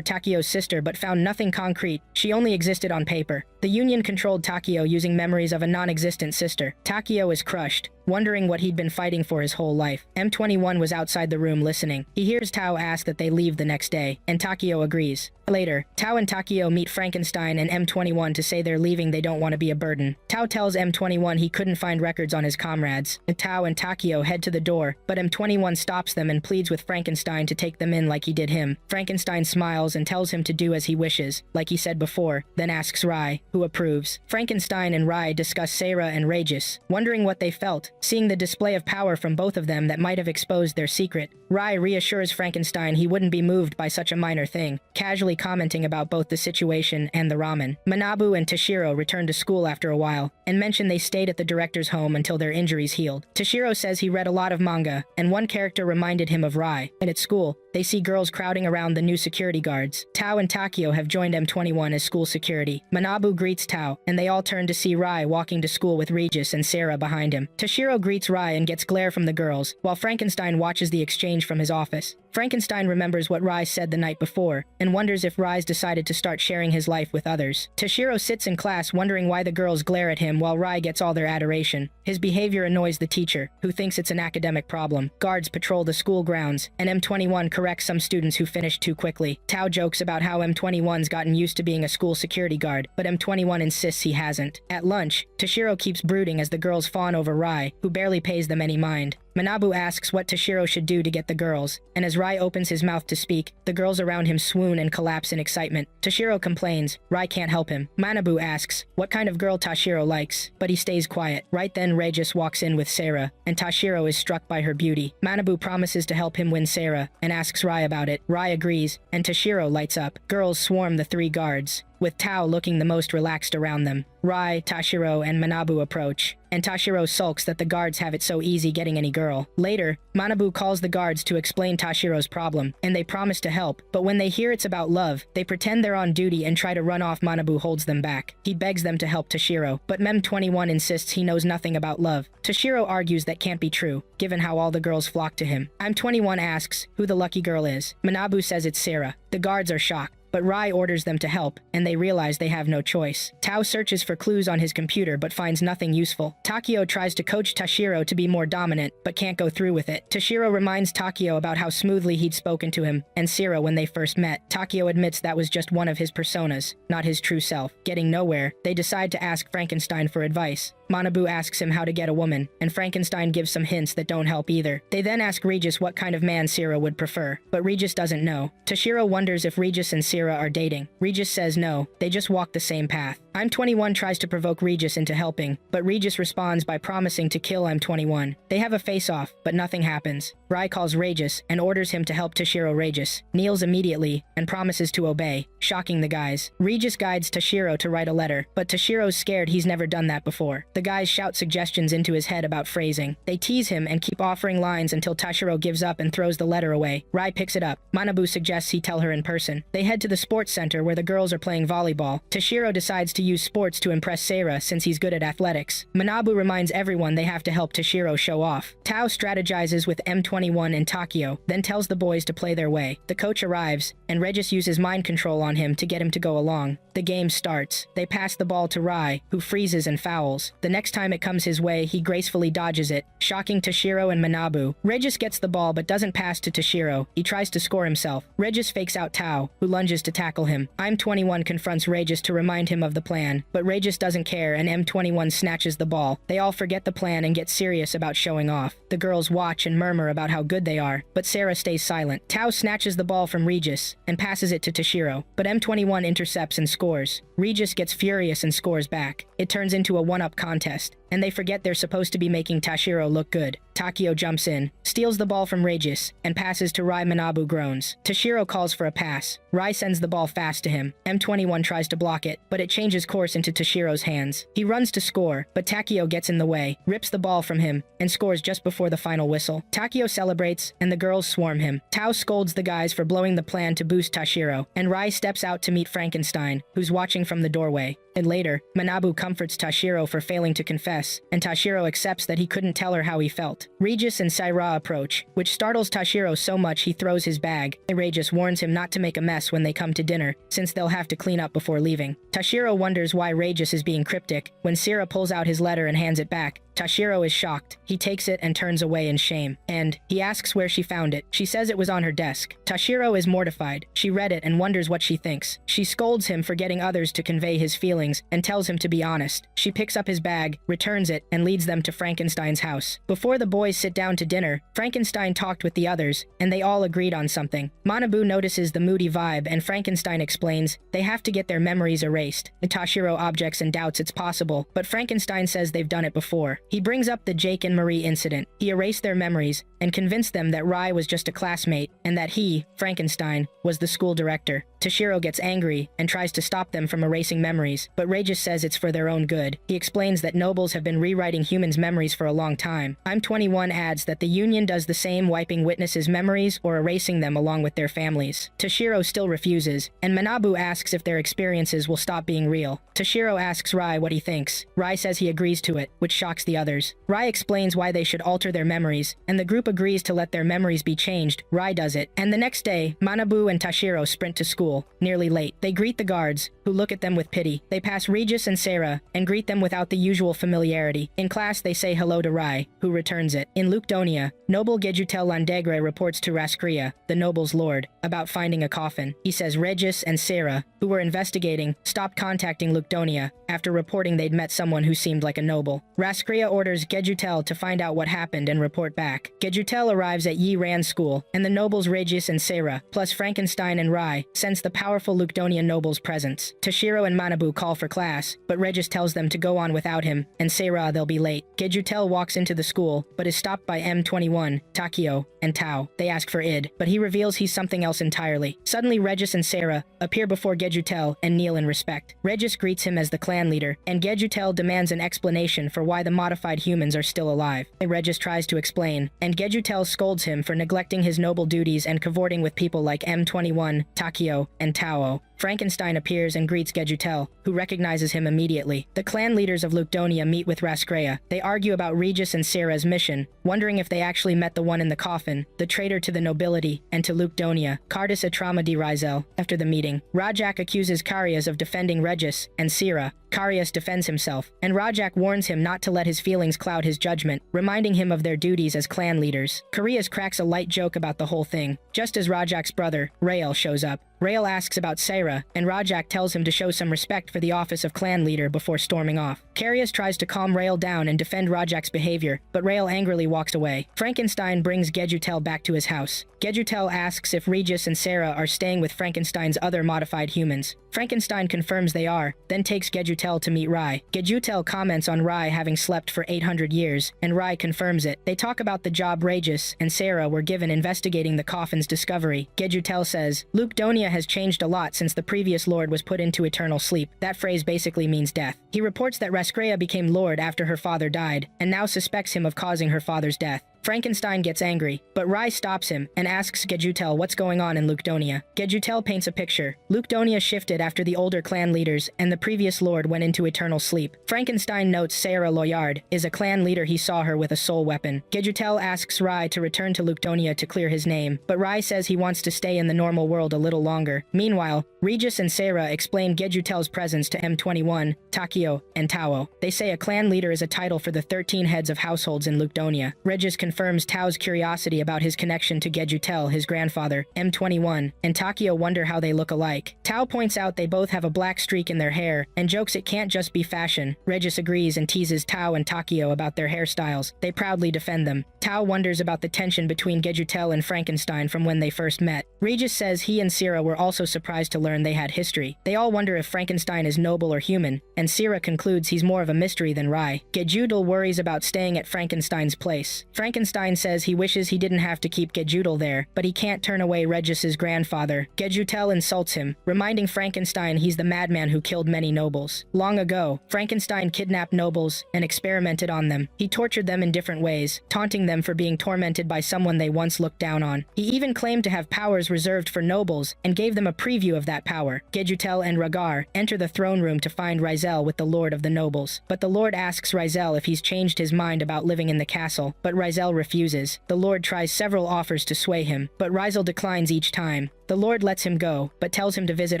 Takio's sister but found nothing concrete. She only existed on paper. The Union controlled Takio using memories of a non-existent sister. Takio is crushed, wondering what he'd been fighting for his whole life. M21 was outside the room listening. He hears Tao ask that they leave the next day, and Takio agrees. Later, Tao and Takio meet Frankenstein and M21 to say they're leaving, they don't want to be a burden. Tao tells M21 he couldn't find records on his comrades. Tao and Takio head to the door, but M21 stops them and pleads with Frankenstein to take them in like he did him. Frankenstein smiles and tells him to do as he wishes, like he said before, then asks Rai, who approves. Frankenstein and Rai discuss Sarah and Regis, wondering what they felt, seeing the display of power from both of them that might have exposed their secret. Rai reassures Frankenstein he wouldn't be moved by such a minor thing, casually commenting about both the situation and the ramen. Manabu and Toshiro return to school after a while, and mention they stayed at the director's home until their injuries healed. Toshiro says he read a lot of manga, and one character reminded him of Rai. And at school, they see girls crowding around the new security guards. Tao and Takio have joined M21 as school security. Manabu greets Tao, and they all turn to see Rai walking to school with Regis and Sarah behind him. Toshiro greets Rai and gets glare from the girls, while Frankenstein watches the exchange from his office. Frankenstein remembers what Rai said the night before, and wonders if Rai's decided to start sharing his life with others. Toshiro sits in class wondering why the girls glare at him while Rai gets all their adoration. His behavior annoys the teacher, who thinks it's an academic problem. Guards patrol the school grounds, and M21 corrects some students who finished too quickly. Tao jokes about how M21's gotten used to being a school security guard, but M21 insists he hasn't. At lunch, Toshiro keeps brooding as the girls fawn over Rai, who barely pays them any mind. Manabu asks what Toshiro should do to get the girls, and as Rai opens his mouth to speak, the girls around him swoon and collapse in excitement. Toshiro complains, Rai can't help him. Manabu asks what kind of girl Toshiro likes, but he stays quiet. Right then Regis walks in with Sarah, and Toshiro is struck by her beauty. Manabu promises to help him win Sarah, and asks Rai about it. Rai agrees, and Toshiro lights up. Girls swarm the three guards, with Tao looking the most relaxed around them. Rai, Toshiro, and Manabu approach, and Toshiro sulks that the guards have it so easy getting any girl. Later, Manabu calls the guards to explain Toshiro's problem, and they promise to help, but when they hear it's about love, they pretend they're on duty and try to run off. Manabu holds them back. He begs them to help Toshiro, but Mem21 insists he knows nothing about love. Toshiro argues that can't be true, given how all the girls flock to him. I'm21 asks who the lucky girl is. Manabu says it's Sarah. The guards are shocked, but Rai orders them to help, and they realize they have no choice. Tao searches for clues on his computer but finds nothing useful. Takio tries to coach Toshiro to be more dominant, but can't go through with it. Toshiro reminds Takio about how smoothly he'd spoken to him and Sarah when they first met. Takio admits that was just one of his personas, not his true self. Getting nowhere, they decide to ask Frankenstein for advice. Manabu asks him how to get a woman, and Frankenstein gives some hints that don't help either. They then ask Regis what kind of man Sarah would prefer, but Regis doesn't know. Toshiro wonders if Regis and Sarah are dating. Regis says no, they just walk the same path. I'm21 tries to provoke Regis into helping, but Regis responds by promising to kill I'm21. They have a face-off, but nothing happens. Rai calls Regis and orders him to help Toshiro. Regis kneels immediately and promises to obey, shocking the guys. Regis guides Toshiro to write a letter, but Toshiro's scared he's never done that before. The guys shout suggestions into his head about phrasing. They tease him and keep offering lines until Toshiro gives up and throws the letter away. Rai picks it up. Manabu suggests he tell her in person. They head to the sports center where the girls are playing volleyball. Toshiro decides to use sports to impress Sarah since he's good at athletics. Manabu reminds everyone they have to help Toshiro show off. Tao strategizes with M21 and Takio, then tells the boys to play their way. The coach arrives, and Regis uses mind control on him to get him to go along. The game starts. They pass the ball to Rai, who freezes and fouls. The next time it comes his way, he gracefully dodges it, shocking Toshiro and Manabu. Regis gets the ball but doesn't pass to Toshiro. He tries to score himself. Regis fakes out Tao, who lunges manages to tackle him. M21 confronts Regis to remind him of the plan, but Regis doesn't care and M21 snatches the ball. They all forget the plan and get serious about showing off. The girls watch and murmur about how good they are, but Sarah stays silent. Tao snatches the ball from Regis and passes it to Toshiro, but M21 intercepts and scores. Regis gets furious and scores back. It turns into a one-up contest, and they forget they're supposed to be making Toshiro look good. Takio jumps in, steals the ball from Regis, and passes to Rai. Manabu groans. Toshiro calls for a pass. Rai sends the ball fast to him. M21 tries to block it, but it changes course into Toshiro's hands. He runs to score, but Takio gets in the way, rips the ball from him, and scores just before the final whistle. Takio celebrates, and the girls swarm him. Tao scolds the guys for blowing the plan to boost Toshiro, and Rai steps out to meet Frankenstein, who's watching from the doorway. And later, Manabu comforts Toshiro for failing to confess, and Toshiro accepts that he couldn't tell her how he felt. Regis and Saira approach, which startles Toshiro so much he throws his bag. Regis warns him not to make a mess when they come to dinner, since they'll have to clean up before leaving. Toshiro wonders why Regis is being cryptic. When Sarah pulls out his letter and hands it back, Toshiro is shocked. He takes it and turns away in shame. And he asks where she found it. She says it was on her desk. Toshiro is mortified. She read it and wonders what she thinks. She scolds him for getting others to convey his feelings and tells him to be honest. She picks up his bag, returns it, and leads them to Frankenstein's house. Before the boys sit down to dinner, Frankenstein talked with the others, and they all agreed on something. Manabu notices the moody vibe, and Frankenstein explains they have to get their memories erased. Toshiro objects and doubts it's possible, but Frankenstein says they've done it before. He brings up the Jake and Marie incident. He erased their memories and convinced them that Rai was just a classmate and that he, Frankenstein, was the school director. Toshiro gets angry and tries to stop them from erasing memories, but Regis says it's for their own good. He explains that nobles have been rewriting humans' memories for a long time. M21 adds that the Union does the same, wiping witnesses' memories or erasing them along with their families. Toshiro still refuses, and Manabu asks if their experiences will stop being real. Toshiro asks Rai what he thinks. Rai says he agrees to it, which shocks the others. Rai explains why they should alter their memories, and the group agrees to let their memories be changed. Rai does it, and the next day, Manabu and Toshiro sprint to school, nearly late. They greet the guards, who look at them with pity. They pass Regis and Sarah, and greet them without the usual familiarity. In class, they say hello to Rai, who returns it. In Lukdonia, Noble Gejutel Landegre reports to Raskria, the noble's lord, about finding a coffin. He says Regis and Sarah, who were investigating, stopped contacting Lukdonia after reporting they'd met someone who seemed like a noble. Raskria orders Gejutel to find out what happened and report back. Gejutel arrives at Yi Ran school, and the nobles Regis and Sarah, plus Frankenstein and Rai, sense the powerful Lukdonian noble's presence. Toshiro and Manabu call for class, but Regis tells them to go on without him, and Sarah they'll be late. Gejutel walks into the school, but is stopped by M21, Takio, and Tao. They ask for Id, but he reveals he's something else entirely. Suddenly Regis and Sarah appear before Gejutel and kneel in respect. Regis greets him as the clan leader, and Gejutel demands an explanation for why the modified humans are still alive. Regis tries to explain, and Gejutel scolds him for neglecting his noble duties and cavorting with people like M21, Takio, and Tao. Frankenstein appears and greets Gejutel, who recognizes him immediately. The clan leaders of Lukdonia meet with Raskrea. They argue about Regis and Sarah's mission, wondering if they actually met the one in the coffin, the traitor to the nobility, and to Lukdonia, Cardis Atrama di Rizel. After the meeting, Rajak accuses Karius of defending Regis and Sira. Karius defends himself, and Rajak warns him not to let his feelings cloud his judgment, reminding him of their duties as clan leaders. Karius cracks a light joke about the whole thing, just as Rajak's brother, Rael, shows up. Rael asks about Sarah, and Rajak tells him to show some respect for the office of clan leader before storming off. Karius tries to calm Rael down and defend Rajak's behavior, but Rael angrily walks away. Frankenstein brings Gejutel back to his house. Gejutel asks if Regis and Sarah are staying with Frankenstein's other modified humans. Frankenstein confirms they are, then takes Gejutel to meet Rai. Gejutel comments on Rai having slept for 800 years, and Rai confirms it. They talk about the job Regis and Sarah were given investigating the coffin's discovery. Gejutel says, Lukdonia has changed a lot since the previous lord was put into eternal sleep. That phrase basically means death. He reports that Raskrea became lord after her father died, and now suspects him of causing her father's death. Frankenstein gets angry, but Rai stops him and asks Gejutel what's going on in Lukdonia. Gejutel paints a picture. Lukdonia shifted after the older clan leaders and the previous lord went into eternal sleep. Frankenstein notes Sarah Loyard is a clan leader. He saw her with a soul weapon. Gejutel asks Rai to return to Lukdonia to clear his name, but Rai says he wants to stay in the normal world a little longer. Meanwhile, Regis and Sarah explain Gejutel's presence to M21, Takio, and Tao. They say a clan leader is a title for the 13 heads of households in Lukdonia. Regis confirms confirms Tao's curiosity about his connection to Gejutel, his grandfather, M21, and Takio wonder how they look alike. Tao points out they both have a black streak in their hair, and jokes it can't just be fashion. Regis agrees and teases Tao and Takio about their hairstyles. They proudly defend them. Tao wonders about the tension between Gejutel and Frankenstein from when they first met. Regis says he and Sira were also surprised to learn they had history. They all wonder if Frankenstein is noble or human, and Sira concludes he's more of a mystery than Rai. Gejudel worries about staying at Frankenstein's place. Frankenstein says he wishes he didn't have to keep Gejudel there, but he can't turn away Regis's grandfather. Gejutel insults him, reminding Frankenstein he's the madman who killed many nobles. Long ago, Frankenstein kidnapped nobles and experimented on them. He tortured them in different ways, taunting them for being tormented by someone they once looked down on. He even claimed to have powers reserved for nobles and gave them a preview of that power. Gejutel and Ragar enter the throne room to find Rizel with the Lord of the Nobles. But the Lord asks Rizel if he's changed his mind about living in the castle, but Rizel refuses. The Lord tries several offers to sway him, but Rizel declines each time. The Lord lets him go, but tells him to visit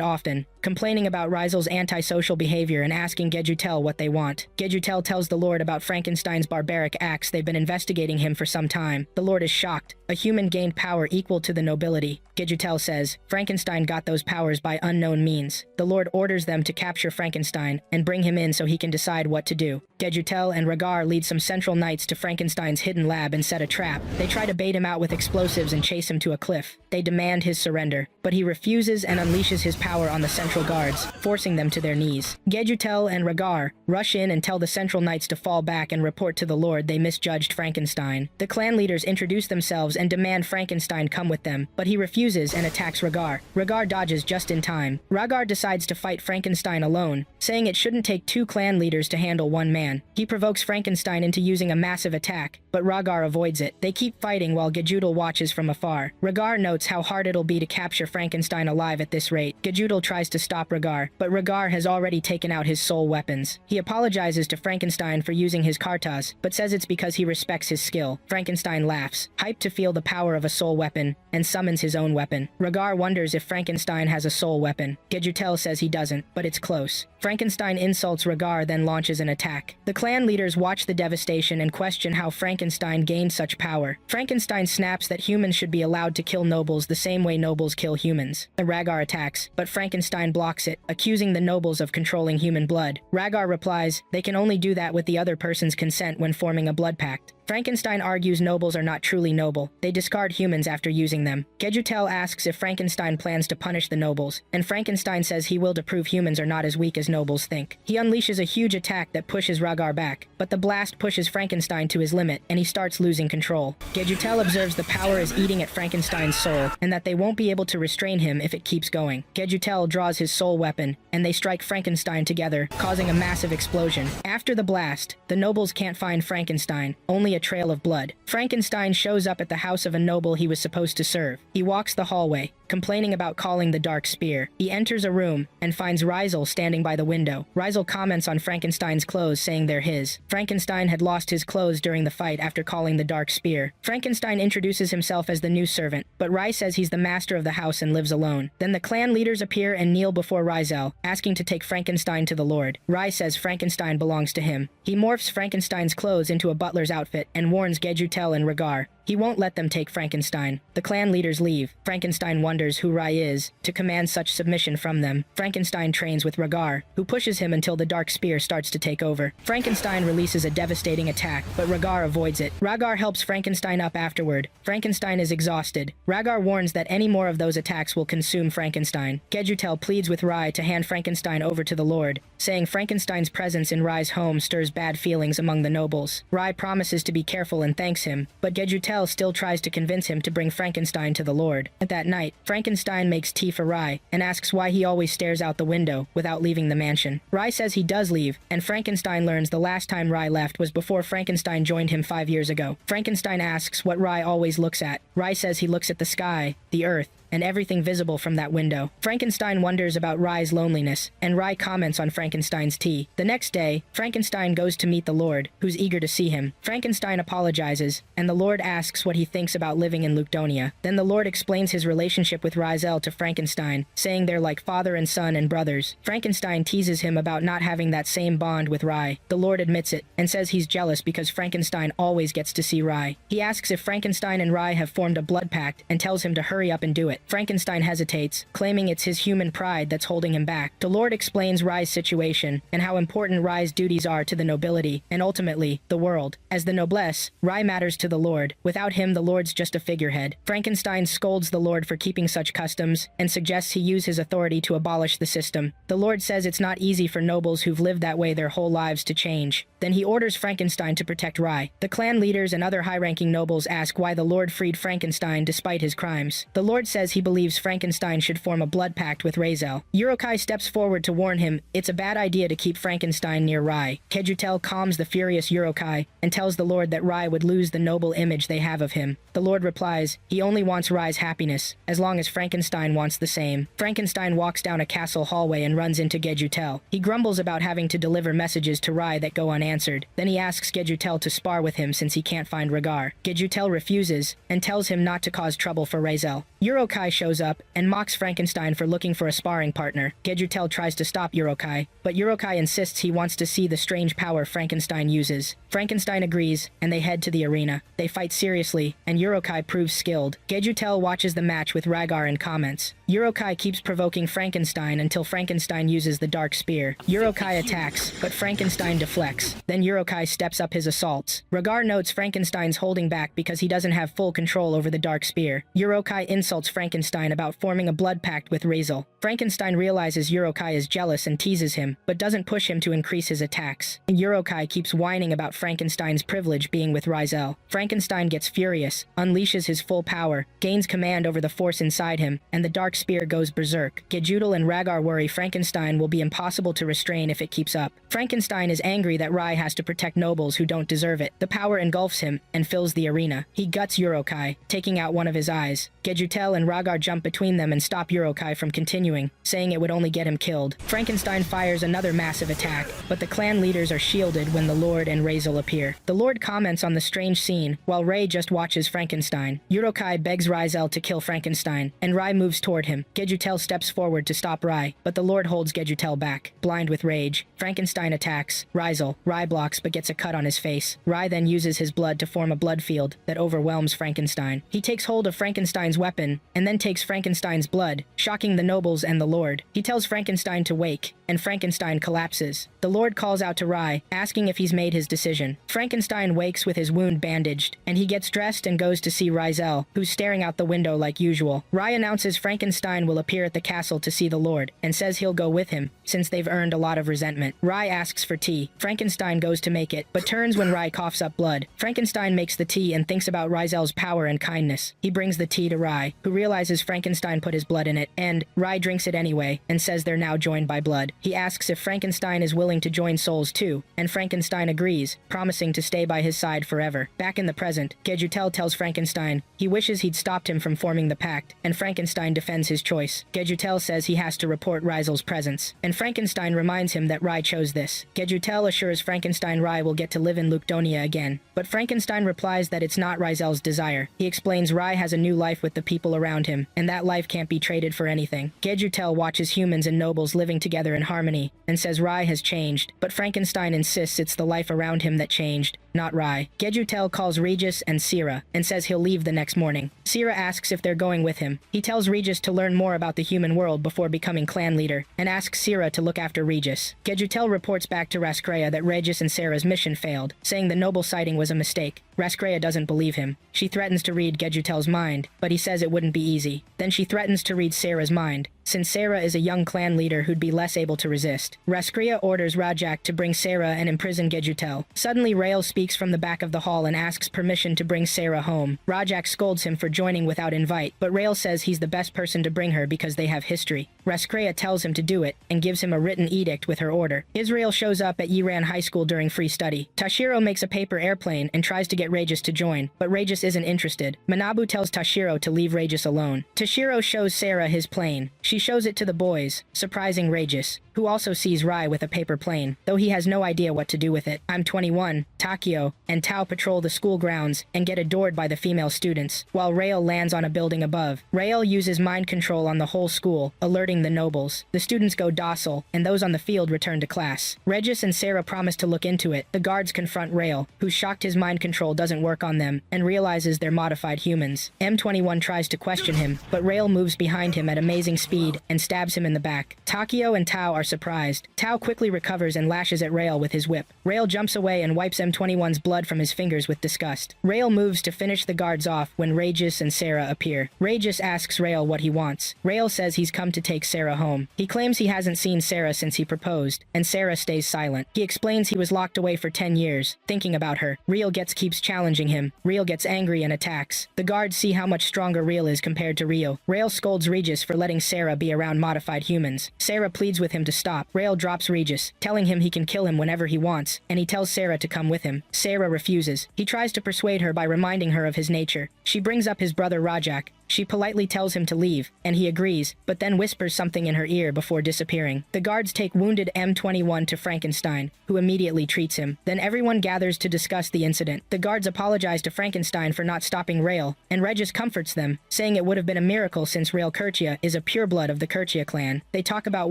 often, complaining about Rizel's antisocial behavior and asking Gejutel what they want. Gejutel tells the Lord about Frankenstein's barbaric acts. They've been investigating him for some time. The Lord is shocked. A human gained power equal to the nobility. Gejutel says, Frankenstein got those powers by unknown means. The Lord orders them to capture Frankenstein and bring him in so he can decide what to do. Gejutel and Ragar lead some central knights to Frankenstein's hidden lab and set a trap. They try to bait him out with explosives and chase him to a cliff. They demand his surrender, but he refuses and unleashes his power on the central guards, forcing them to their knees. Gejutel and Ragar rush in and tell the central knights to fall back and report to the Lord they misjudged Frankenstein. The clan leaders introduce themselves and demand Frankenstein come with them, but he refuses and attacks Ragar. Ragar dodges just in time. Ragar decides to fight Frankenstein alone, saying it shouldn't take two clan leaders to handle one man. He provokes Frankenstein into using a massive attack, but Ragar avoids it. They keep fighting while Gejudel watches from afar. Ragar notes how hard it'll be to capture Frankenstein alive at this rate. Gejudel tries to stop Ragar, but Ragar has already taken out his soul weapons. He apologizes to Frankenstein for using his kartas, but says it's because he respects his skill. Frankenstein laughs, hyped to feel the power of a soul weapon, and summons his own weapon. Ragar wonders if Frankenstein has a soul weapon. Gejutel says he doesn't, but it's close. Frankenstein insults Ragar, then launches an attack. The clan leaders watch the devastation and question how Frankenstein gained such power. Frankenstein snaps that humans should be allowed to kill nobles the same way nobles kill humans. The Ragar attacks, but Frankenstein blocks it, accusing the nobles of controlling human blood. Ragar replies, they can only do that with the other person's consent when forming a blood pact. Frankenstein argues nobles are not truly noble. They discard humans after using them. Gejutel asks if Frankenstein plans to punish the nobles, and Frankenstein says he will to prove humans are not as weak as nobles think. He unleashes a huge attack that pushes Ragar back, but the blast pushes Frankenstein to his limit, and he starts losing control. Gejutel observes the power is eating at Frankenstein's soul, and that they won't be able to restrain him if it keeps going. Gejutel draws his soul weapon, and they strike Frankenstein together, causing a massive explosion. After the blast, the nobles can't find Frankenstein, only a trail of blood. Frankenstein shows up at the house of a noble he was supposed to serve. He walks the hallway, complaining about calling the dark spear. He enters a room and finds Rizel standing by the window. Rizel comments on Frankenstein's clothes, saying they're his. Frankenstein had lost his clothes during the fight after calling the dark spear. Frankenstein introduces himself as the new servant, but Rai says he's the master of the house and lives alone. Then the clan leaders appear and kneel before Rizel, asking to take Frankenstein to the Lord. Rai says Frankenstein belongs to him. He morphs Frankenstein's clothes into a butler's outfit and warns Gejutel and Ragar. He won't let them take Frankenstein. The clan leaders leave. Frankenstein wonders who Rai is to command such submission from them. Frankenstein trains with Ragar, who pushes him until the dark spear starts to take over. Frankenstein releases a devastating attack, but Ragar avoids it. Ragar helps Frankenstein up afterward. Frankenstein is exhausted. Ragar warns that any more of those attacks will consume Frankenstein. Gejutel pleads with Rai to hand Frankenstein over to the Lord, saying Frankenstein's presence in Rai's home stirs bad feelings among the nobles. Rai promises to be careful and thanks him, but Gejutel still tries to convince him to bring Frankenstein to the Lord. At that night, Frankenstein makes tea for Rai and asks why he always stares out the window without leaving the mansion. Rai says he does leave, and Frankenstein learns the last time Rai left was before Frankenstein joined him 5 years ago. Frankenstein asks what Rai always looks at. Rai says he looks at the sky, the earth, and everything visible from that window. Frankenstein wonders about Rai's loneliness, and Rai comments on Frankenstein's tea. The next day, Frankenstein goes to meet the Lord, who's eager to see him. Frankenstein apologizes, and the Lord asks what he thinks about living in Luctonia. Then the Lord explains his relationship with Razel to Frankenstein, saying they're like father and son and brothers. Frankenstein teases him about not having that same bond with Rai. The Lord admits it, and says he's jealous because Frankenstein always gets to see Rai. He asks if Frankenstein and Rai have formed a blood pact, and tells him to hurry up and do it. Frankenstein hesitates, claiming it's his human pride that's holding him back. The Lord explains Rai's situation, and how important Rai's duties are to the nobility, and ultimately, the world. As the noblesse, Rai matters to the Lord. Without him, the Lord's just a figurehead. Frankenstein scolds the Lord for keeping such customs, and suggests he use his authority to abolish the system. The Lord says it's not easy for nobles who've lived that way their whole lives to change. Then he orders Frankenstein to protect Rai. The clan leaders and other high-ranking nobles ask why the Lord freed Frankenstein despite his crimes. The Lord says he believes Frankenstein should form a blood pact with Razel. Urokai steps forward to warn him it's a bad idea to keep Frankenstein near Rai. Kejutel calms the furious Urokai and tells the Lord that Rai would lose the noble image they have of him. The Lord replies he only wants Rai's happiness, as long as Frankenstein wants the same. Frankenstein walks down a castle hallway and runs into Gejutel. He grumbles about having to deliver messages to Rai that go unanswered. Then he asks Gejutel to spar with him since he can't find Ragar. Gejutel refuses, and tells him not to cause trouble for Razel. Urokai shows up, and mocks Frankenstein for looking for a sparring partner. Gejutel tries to stop Urokai, but Urokai insists he wants to see the strange power Frankenstein uses. Frankenstein agrees, and they head to the arena. They fight seriously, and Urokai proves skilled. Gejutel watches the match with Ragar and comments. Urokai keeps provoking Frankenstein until Frankenstein uses the dark spear. Urokai attacks, but Frankenstein deflects. Then Urokai steps up his assaults. Ragar notes Frankenstein's holding back because he doesn't have full control over the dark spear. Urokai insults Frankenstein about forming a blood pact with Razel. Frankenstein realizes Urokai is jealous and teases him, but doesn't push him to increase his attacks. Urokai keeps whining about Frankenstein's privilege being with Razel. Frankenstein gets furious, unleashes his full power, gains command over the force inside him, and the dark spear goes berserk. Gejudel and Ragar worry Frankenstein will be impossible to restrain if it keeps up. Frankenstein is angry that Rai has to protect nobles who don't deserve it. The power engulfs him and fills the arena. He guts Urokai, taking out one of his eyes. Gejutel and Ragar jump between them and stop Urokai from continuing, saying it would only get him killed. Frankenstein fires another massive attack, but the clan leaders are shielded when the Lord and Razel appear. The Lord comments on the strange scene, while Rai just watches Frankenstein. Urokai begs Razel to kill Frankenstein, and Rai moves toward him. Gejutel steps forward to stop Rai, but the Lord holds Gejutel back. Blind with rage, Frankenstein attacks Razel. Rai blocks but gets a cut on his face. Rai then uses his blood to form a blood field that overwhelms Frankenstein. He takes hold of Frankenstein's weapon, and then takes Frankenstein's blood, shocking the nobles and the Lord. He tells Frankenstein to wake, and Frankenstein collapses. The Lord calls out to Rai, asking if he's made his decision. Frankenstein wakes with his wound bandaged, and he gets dressed and goes to see Razel, who's staring out the window like usual. Rai announces Frankenstein will appear at the castle to see the Lord, and says he'll go with him, since they've earned a lot of resentment. Rai asks for tea. Frankenstein goes to make it, but turns when Rai coughs up blood. Frankenstein makes the tea and thinks about Razel's power and kindness. He brings the tea to Rai, who realizes Frankenstein put his blood in it, and Rai drinks it anyway, and says they're now joined by blood. He asks if Frankenstein is willing to join souls too, and Frankenstein agrees, promising to stay by his side forever. Back in the present, Gejutel tells Frankenstein he wishes he'd stopped him from forming the pact, and Frankenstein defends his choice. Gejutel says he has to report Razel's presence, and Frankenstein reminds him that Rai chose this. Gejutel assures Frankenstein Rai will get to live in Luctonia again, but Frankenstein replies that it's not Razel's desire. He explains Rai has a new life with the people around him, and that life can't be traded for anything. Gejutel watches humans and nobles living together in harmony, and says Rai has changed, but Frankenstein insists it's the life around him that changed, not Rai. Gejutel calls Regis and Sira, and says he'll leave the next morning. Sira asks if they're going with him. He tells Regis to learn more about the human world before becoming clan leader, and asks Sira to look after Regis. Gejutel reports back to Raskrea that Regis and Sarah's mission failed, saying the noble sighting was a mistake. Raskrea doesn't believe him. She threatens to read Gejutel's mind, but he says it wouldn't be easy. Then she threatens to read Sarah's mind, since Sarah is a young clan leader who'd be less able to resist. Raskria orders Rajak to bring Sarah and imprison Gejutel. Suddenly Rael speaks from the back of the hall and asks permission to bring Sarah home. Rajak scolds him for joining without invite, but Rael says he's the best person to bring her because they have history. Raskrea tells him to do it and gives him a written edict with her order. Israel shows up at Yiran High School during free study. Tashiro makes a paper airplane and tries to get Regis to join, but Regis isn't interested. Manabu tells Tashiro to leave Regis alone. Tashiro shows Sarah his plane. She shows it to the boys, surprising Regis, who also sees Rai with a paper plane, though he has no idea what to do with it. I'm 21, Takio, and Tao patrol the school grounds and get adored by the female students, while Rael lands on a building above. Rael uses mind control on the whole school, alerting the nobles. The students go docile, and those on the field return to class. Regis and Sarah promise to look into it. The guards confront Rael, who's shocked his mind control doesn't work on them, and realizes they're modified humans. M21 tries to question him, but Rael moves behind him at amazing speed and stabs him in the back. Takio and Tao are surprised. Tao quickly recovers and lashes at Rael with his whip. Rael jumps away and wipes M21's blood from his fingers with disgust. Rael moves to finish the guards off when Regis and Sarah appear. Regis asks Rael what he wants. Rael says he's come to take Sarah home. He claims he hasn't seen Sarah since he proposed, and Sarah stays silent. He explains he was locked away for 10 years, thinking about her. Real keeps challenging him. Real gets angry and attacks. The guards see how much stronger Real is compared to Rio. Rael scolds Regis for letting Sarah be around modified humans. Sarah pleads with him to stop. Rael drops Regis, telling him he can kill him whenever he wants, and he tells Sarah to come with him. Sarah refuses. He tries to persuade her by reminding her of his nature. She brings up his brother Rajak. She politely tells him to leave, and he agrees, but then whispers something in her ear before disappearing. The guards take wounded M21 to Frankenstein, who immediately treats him. Then everyone gathers to discuss the incident. The guards apologize to Frankenstein for not stopping Rael, and Regis comforts them, saying it would have been a miracle since Rael Kertia is a pureblood of the Kertia clan. They talk about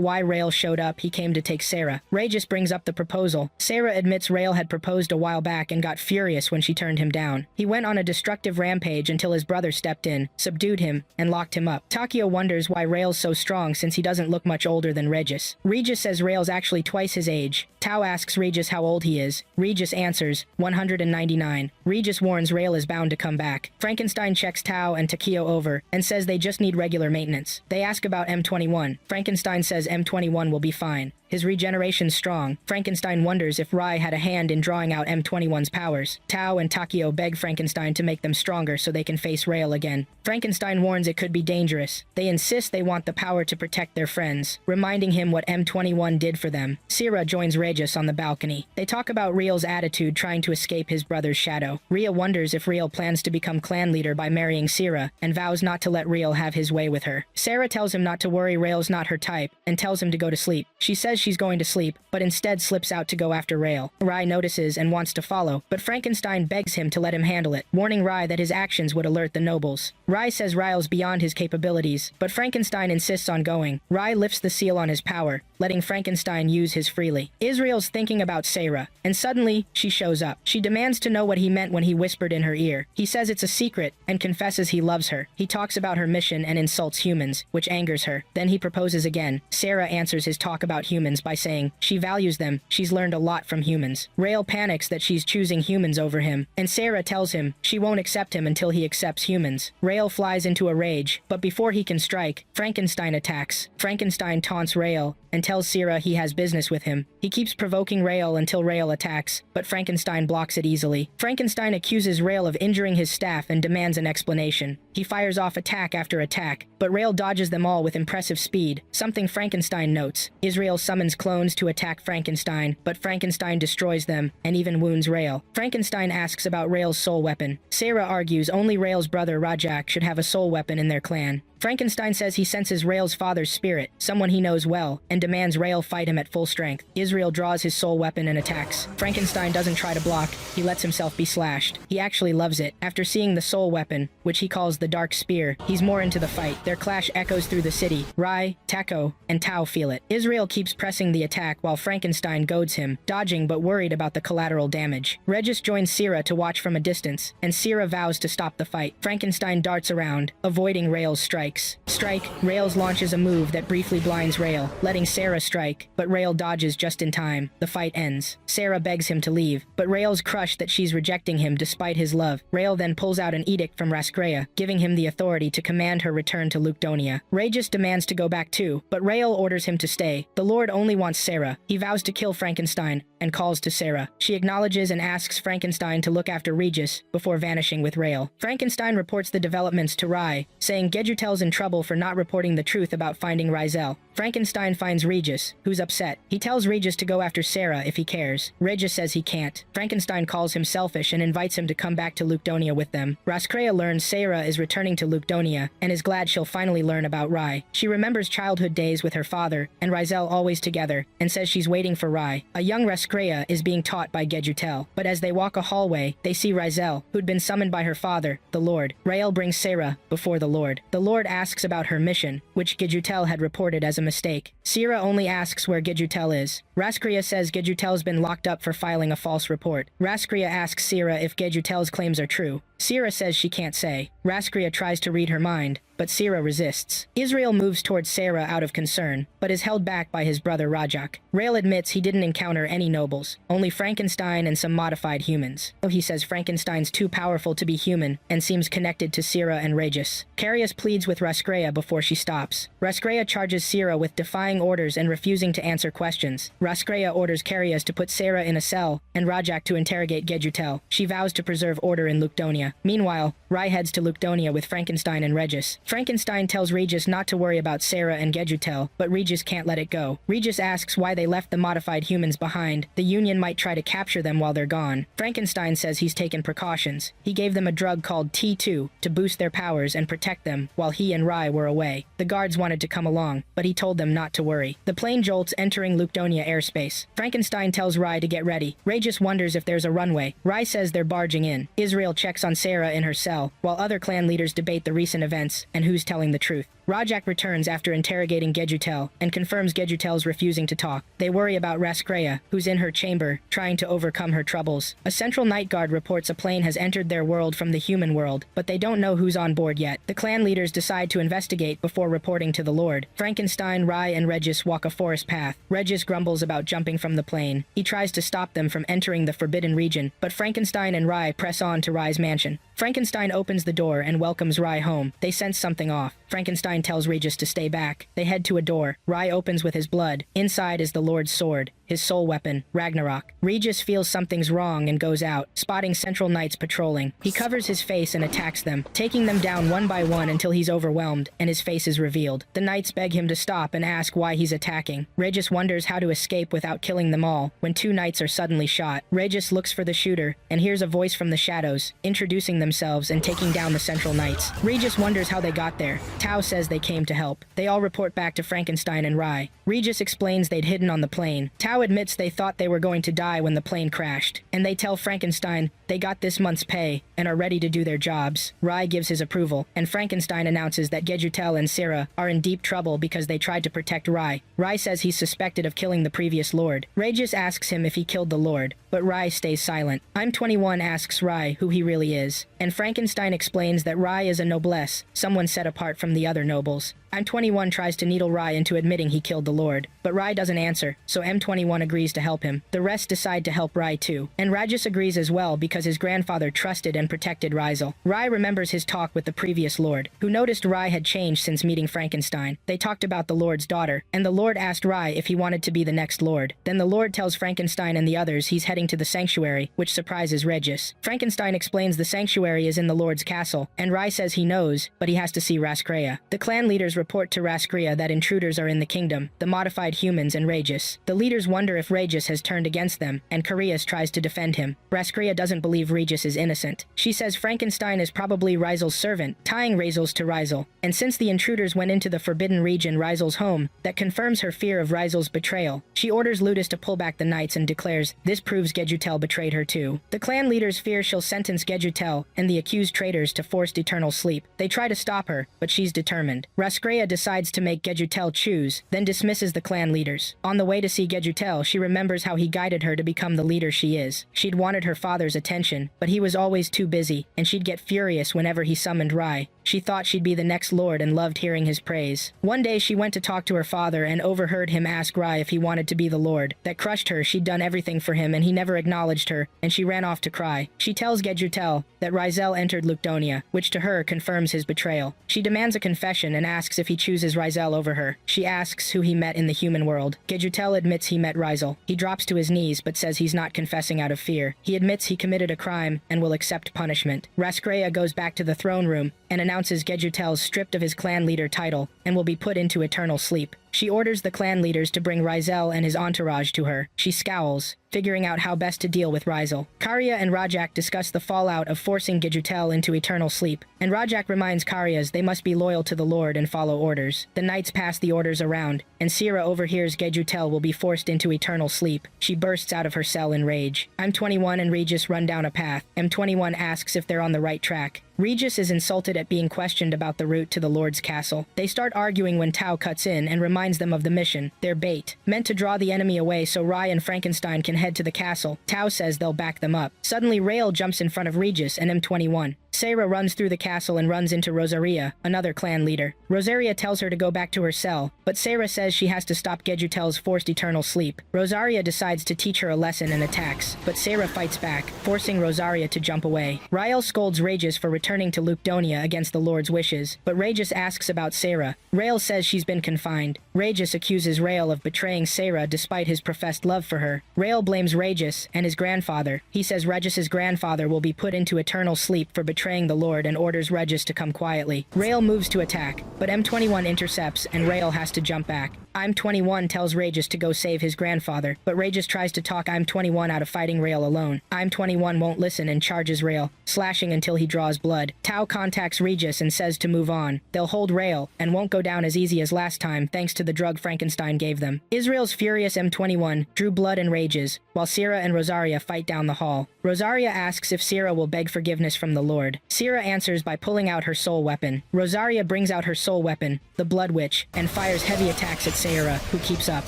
why Rael showed up. He came to take Sarah. Regis brings up the proposal. Sarah admits Rael had proposed a while back and got furious when she turned him down. He went on a destructive rampage until his brother stepped in, subdued him, and locked him up. Takio wonders why Rael's so strong since he doesn't look much older than Regis. Regis says Rael's actually twice his age. Tao asks Regis how old he is. Regis answers, 199. Regis warns Rael is bound to come back. Frankenstein checks Tao and Takio over, and says they just need regular maintenance. They ask about M21. Frankenstein says M21 will be fine. His regeneration's strong. Frankenstein wonders if Rai had a hand in drawing out M21's powers. Tao and Takio beg Frankenstein to make them stronger so they can face Rael again. Frankenstein warns it could be dangerous. They insist they want the power to protect their friends, reminding him what M21 did for them. Sira joins Regis on the balcony. They talk about Real's attitude trying to escape his brother's shadow. Ria wonders if Real plans to become clan leader by marrying Sira, and vows not to let Real have his way with her. Sarah tells him not to worry, Rael's not her type, and tells him to go to sleep. She says she's going to sleep, but instead slips out to go after Rael. Rai notices and wants to follow, but Frankenstein begs him to let him handle it, warning Rai that his actions would alert the nobles. Rai says Rael's beyond his capabilities, but Frankenstein insists on going. Rai lifts the seal on his power, letting Frankenstein use his freely. Israel's thinking about Sarah, and suddenly, she shows up. She demands to know what he meant when he whispered in her ear. He says it's a secret, and confesses he loves her. He talks about her mission and insults humans, which angers her. Then he proposes again. Sarah answers his talk about humans by saying she values them, she's learned a lot from humans. Rael panics that she's choosing humans over him, and Sarah tells him she won't accept him until he accepts humans. Rael flies into a rage, but before he can strike, Frankenstein attacks. Frankenstein taunts Rael, and tells Sira he has business with him. He keeps provoking Rael until Rael attacks, but Frankenstein blocks it easily. Frankenstein accuses Rael of injuring his staff and demands an explanation. He fires off attack after attack, but Rael dodges them all with impressive speed, something Frankenstein notes. Israel summons clones to attack Frankenstein, but Frankenstein destroys them, and even wounds Rael. Frankenstein asks about Rael's soul weapon. Sarah argues only Rael's brother Rajak should have a soul weapon in their clan. Frankenstein says he senses Rael's father's spirit, someone he knows well, and demands Rael fight him at full strength. Israel draws his soul weapon and attacks. Frankenstein doesn't try to block, he lets himself be slashed. He actually loves it. After seeing the soul weapon, which he calls the Dark Spear, he's more into the fight. Their clash echoes through the city. Rai, Tako, and Tao feel it. Israel keeps pressing the attack while Frankenstein goads him, dodging but worried about the collateral damage. Regis joins Sira to watch from a distance, and Sira vows to stop the fight. Frankenstein darts around, avoiding Rael's strike. strikes. Strike, Rails launches a move that briefly blinds Rail, letting Sarah strike, but Rail dodges just in time. The fight ends. Sarah begs him to leave, but Rail's crushed that she's rejecting him despite his love. Rail then pulls out an edict from Raskrea, giving him the authority to command her return to Lukdonia. Regis demands to go back too, but Rail orders him to stay. The Lord only wants Sarah. He vows to kill Frankenstein and calls to Sarah. She acknowledges and asks Frankenstein to look after Regis before vanishing with Rail. Frankenstein reports the developments to Rai, saying Gejutel's in trouble for not reporting the truth about finding Rizel. Frankenstein finds Regis, who's upset. He tells Regis to go after Sarah if he cares. Regis says he can't. Frankenstein calls him selfish and invites him to come back to Lukdonia with them. Raskrea learns Sarah is returning to Lukdonia and is glad she'll finally learn about Rai. She remembers childhood days with her father and Rizel always together and says she's waiting for Rai. A young Raskrea is being taught by Gejutel, but as they walk a hallway, they see Rizel, who'd been summoned by her father, the Lord. Rael brings Sarah before the Lord. The Lord asks about her mission, which Gejutel had reported as a mistake. Sierra only asks where Gejutel is. Raskrea says Gejutel's been locked up for filing a false report. Raskrea asks Sierra if Gejutel's claims are true. Sierra says she can't say. Raskrea tries to read her mind, but Sierra resists. Israel moves towards Sarah out of concern, but is held back by his brother Rajak. Rael admits he didn't encounter any nobles, only Frankenstein and some modified humans. He says Frankenstein's too powerful to be human and seems connected to Sierra and Regis. Carius pleads with Raskrea before she stops. Raskrea charges Sierra with defying orders and refusing to answer questions. Raskrea orders Carius to put Sarah in a cell and Rajak to interrogate Gejutel. She vows to preserve order in Lukdonia. Meanwhile, Rai heads to Lukdonia with Frankenstein and Regis. Frankenstein tells Regis not to worry about Sarah and Gejutel, but Regis can't let it go. Regis asks why they left the modified humans behind. The Union might try to capture them while they're gone. Frankenstein says he's taken precautions. He gave them a drug called T2 to boost their powers and protect them while he and Rai were away. The guards wanted to come along, but he told them not to worry. The plane jolts entering Lukdonia airspace. Frankenstein tells Rai to get ready. Regis wonders if there's a runway. Rai says they're barging in. Israel checks on Sarah in her cell, while other clan leaders debate the recent events and who's telling the truth. Rajak returns after interrogating Gejutel and confirms Gejutel's refusing to talk. They worry about Raskrea, who's in her chamber, trying to overcome her troubles. A central night guard reports a plane has entered their world from the human world, but they don't know who's on board yet. The clan leaders decide to investigate before reporting to the Lord. Frankenstein, Rai, and Regis walk a forest path. Regis grumbles about jumping from the plane. He tries to stop them from entering the forbidden region, but Frankenstein and Rai press on to Rai's mansion. Frankenstein opens the door and welcomes Rai home. They sense something off. Frankenstein tells Regis to stay back. They head to a door. Rai opens with his blood. Inside is the Lord's sword, his soul weapon, Ragnarok. Regis feels something's wrong and goes out, spotting Central Knights patrolling. He covers his face and attacks them, taking them down one by one until he's overwhelmed and his face is revealed. The Knights beg him to stop and ask why he's attacking. Regis wonders how to escape without killing them all when two Knights are suddenly shot. Regis looks for the shooter and hears a voice from the shadows, introducing themselves and taking down the Central Knights. Regis wonders how they got there. Tao says they came to help. They all report back to Frankenstein and Rai. Regis explains they'd hidden on the plane. Tao admits they thought they were going to die when the plane crashed, and they tell Frankenstein they got this month's pay and are ready to do their jobs. Rai gives his approval, and Frankenstein announces that Gejutel and Sarah are in deep trouble because they tried to protect Rai. Rai says he's suspected of killing the previous Lord. Regis asks him if he killed the Lord, but Rai stays silent. I'm 21 asks Rai who he really is, and Frankenstein explains that Rai is a noblesse, someone set apart from the other nobles. M21 tries to needle Rai into admitting he killed the Lord, but Rai doesn't answer, so M21 agrees to help him. The rest decide to help Rai too, and Rajas agrees as well because his grandfather trusted and protected Rizel. Rai remembers his talk with the previous Lord, who noticed Rai had changed since meeting Frankenstein. They talked about the Lord's daughter, and the Lord asked Rai if he wanted to be the next Lord. Then the Lord tells Frankenstein and the others he's heading to the sanctuary, which surprises Regis. Frankenstein explains the sanctuary is in the Lord's castle, and Rai says he knows, but he has to see Raskrea. The clan leaders report to Raskrea that intruders are in the kingdom, the modified humans and Regis. The leaders wonder if Regis has turned against them, and Carius tries to defend him. Raskrea doesn't believe Regis is innocent. She says Frankenstein is probably Rizel's servant, tying Razel's to Rizel. And since the intruders went into the forbidden region Rizel's home, that confirms her fear of Rizel's betrayal. She orders Ludus to pull back the Knights and declares this proves Gejutel betrayed her too. The clan leaders fear she'll sentence Gejutel and the accused traitors to forced eternal sleep. They try to stop her, but she's determined. Raskrea decides to make Gejutel choose, then dismisses the clan leaders. On the way to see Gejutel, she remembers how he guided her to become the leader she is. She'd wanted her father's attention, but he was always too busy, and she'd get furious whenever he summoned Rai. She thought she'd be the next lord and loved hearing his praise. One day she went to talk to her father and overheard him ask Rai if he wanted to be the lord. That crushed her. She'd done everything for him and he never acknowledged her, and she ran off to cry. She tells Gejutel that Rizel entered Lucdonia, which to her confirms his betrayal. She demands a confession and asks if he chooses Rizel over her. She asks who he met in the human world. Gejutel admits he met Rizel. He drops to his knees but says he's not confessing out of fear. He admits he committed a crime and will accept punishment. Raskrea goes back to the throne room and announces Gejutel's stripped of his clan leader title and will be put into eternal sleep. She orders the clan leaders to bring Rizel and his entourage to her. She scowls, figuring out how best to deal with Rizel. Karya and Rajak discuss the fallout of forcing Gejutel into eternal sleep, and Rajak reminds Karyas they must be loyal to the Lord and follow orders. The knights pass the orders around, and Sira overhears Gejutel will be forced into eternal sleep. She bursts out of her cell in rage. M21 and Regis run down a path. M21 asks if they're on the right track. Regis is insulted at being questioned about the route to the Lord's castle. They start arguing when Tao cuts in and reminds them of the mission, their bait, meant to draw the enemy away so Rai and Frankenstein can head to the castle. Tao says they'll back them up. Suddenly Rael jumps in front of Regis and M21. Sarah runs through the castle and runs into Rosaria, another clan leader. Rosaria tells her to go back to her cell, but Sarah says she has to stop Gejutel's forced eternal sleep. Rosaria decides to teach her a lesson and attacks, but Sarah fights back, forcing Rosaria to jump away. Rael scolds Regis for returning to Lucdonia against the Lord's wishes, but Regis asks about Sarah. Rael says she's been confined. Regis accuses Rael of betraying Sarah despite his professed love for her. Rael blames Regis and his grandfather. He says Regis's grandfather will be put into eternal sleep for betraying the Lord and orders Regis to come quietly. Rael moves to attack, but M21 intercepts and Rael has to jump back. I'm21 tells Regis to go save his grandfather, but Regis tries to talk I'm21 out of fighting Rael alone. I'm21 won't listen and charges Rael, slashing until he draws blood. Tao contacts Regis and says to move on. They'll hold Rael and won't go down as easy as last time thanks to the drug Frankenstein gave them. Israel's furious M21 drew blood and rages, while Sira and Rosaria fight down the hall. Rosaria asks if Sira will beg forgiveness from the Lord. Sira answers by pulling out her soul weapon. Rosaria brings out her soul weapon, the Blood Witch, and fires heavy attacks at Sarah, who keeps up.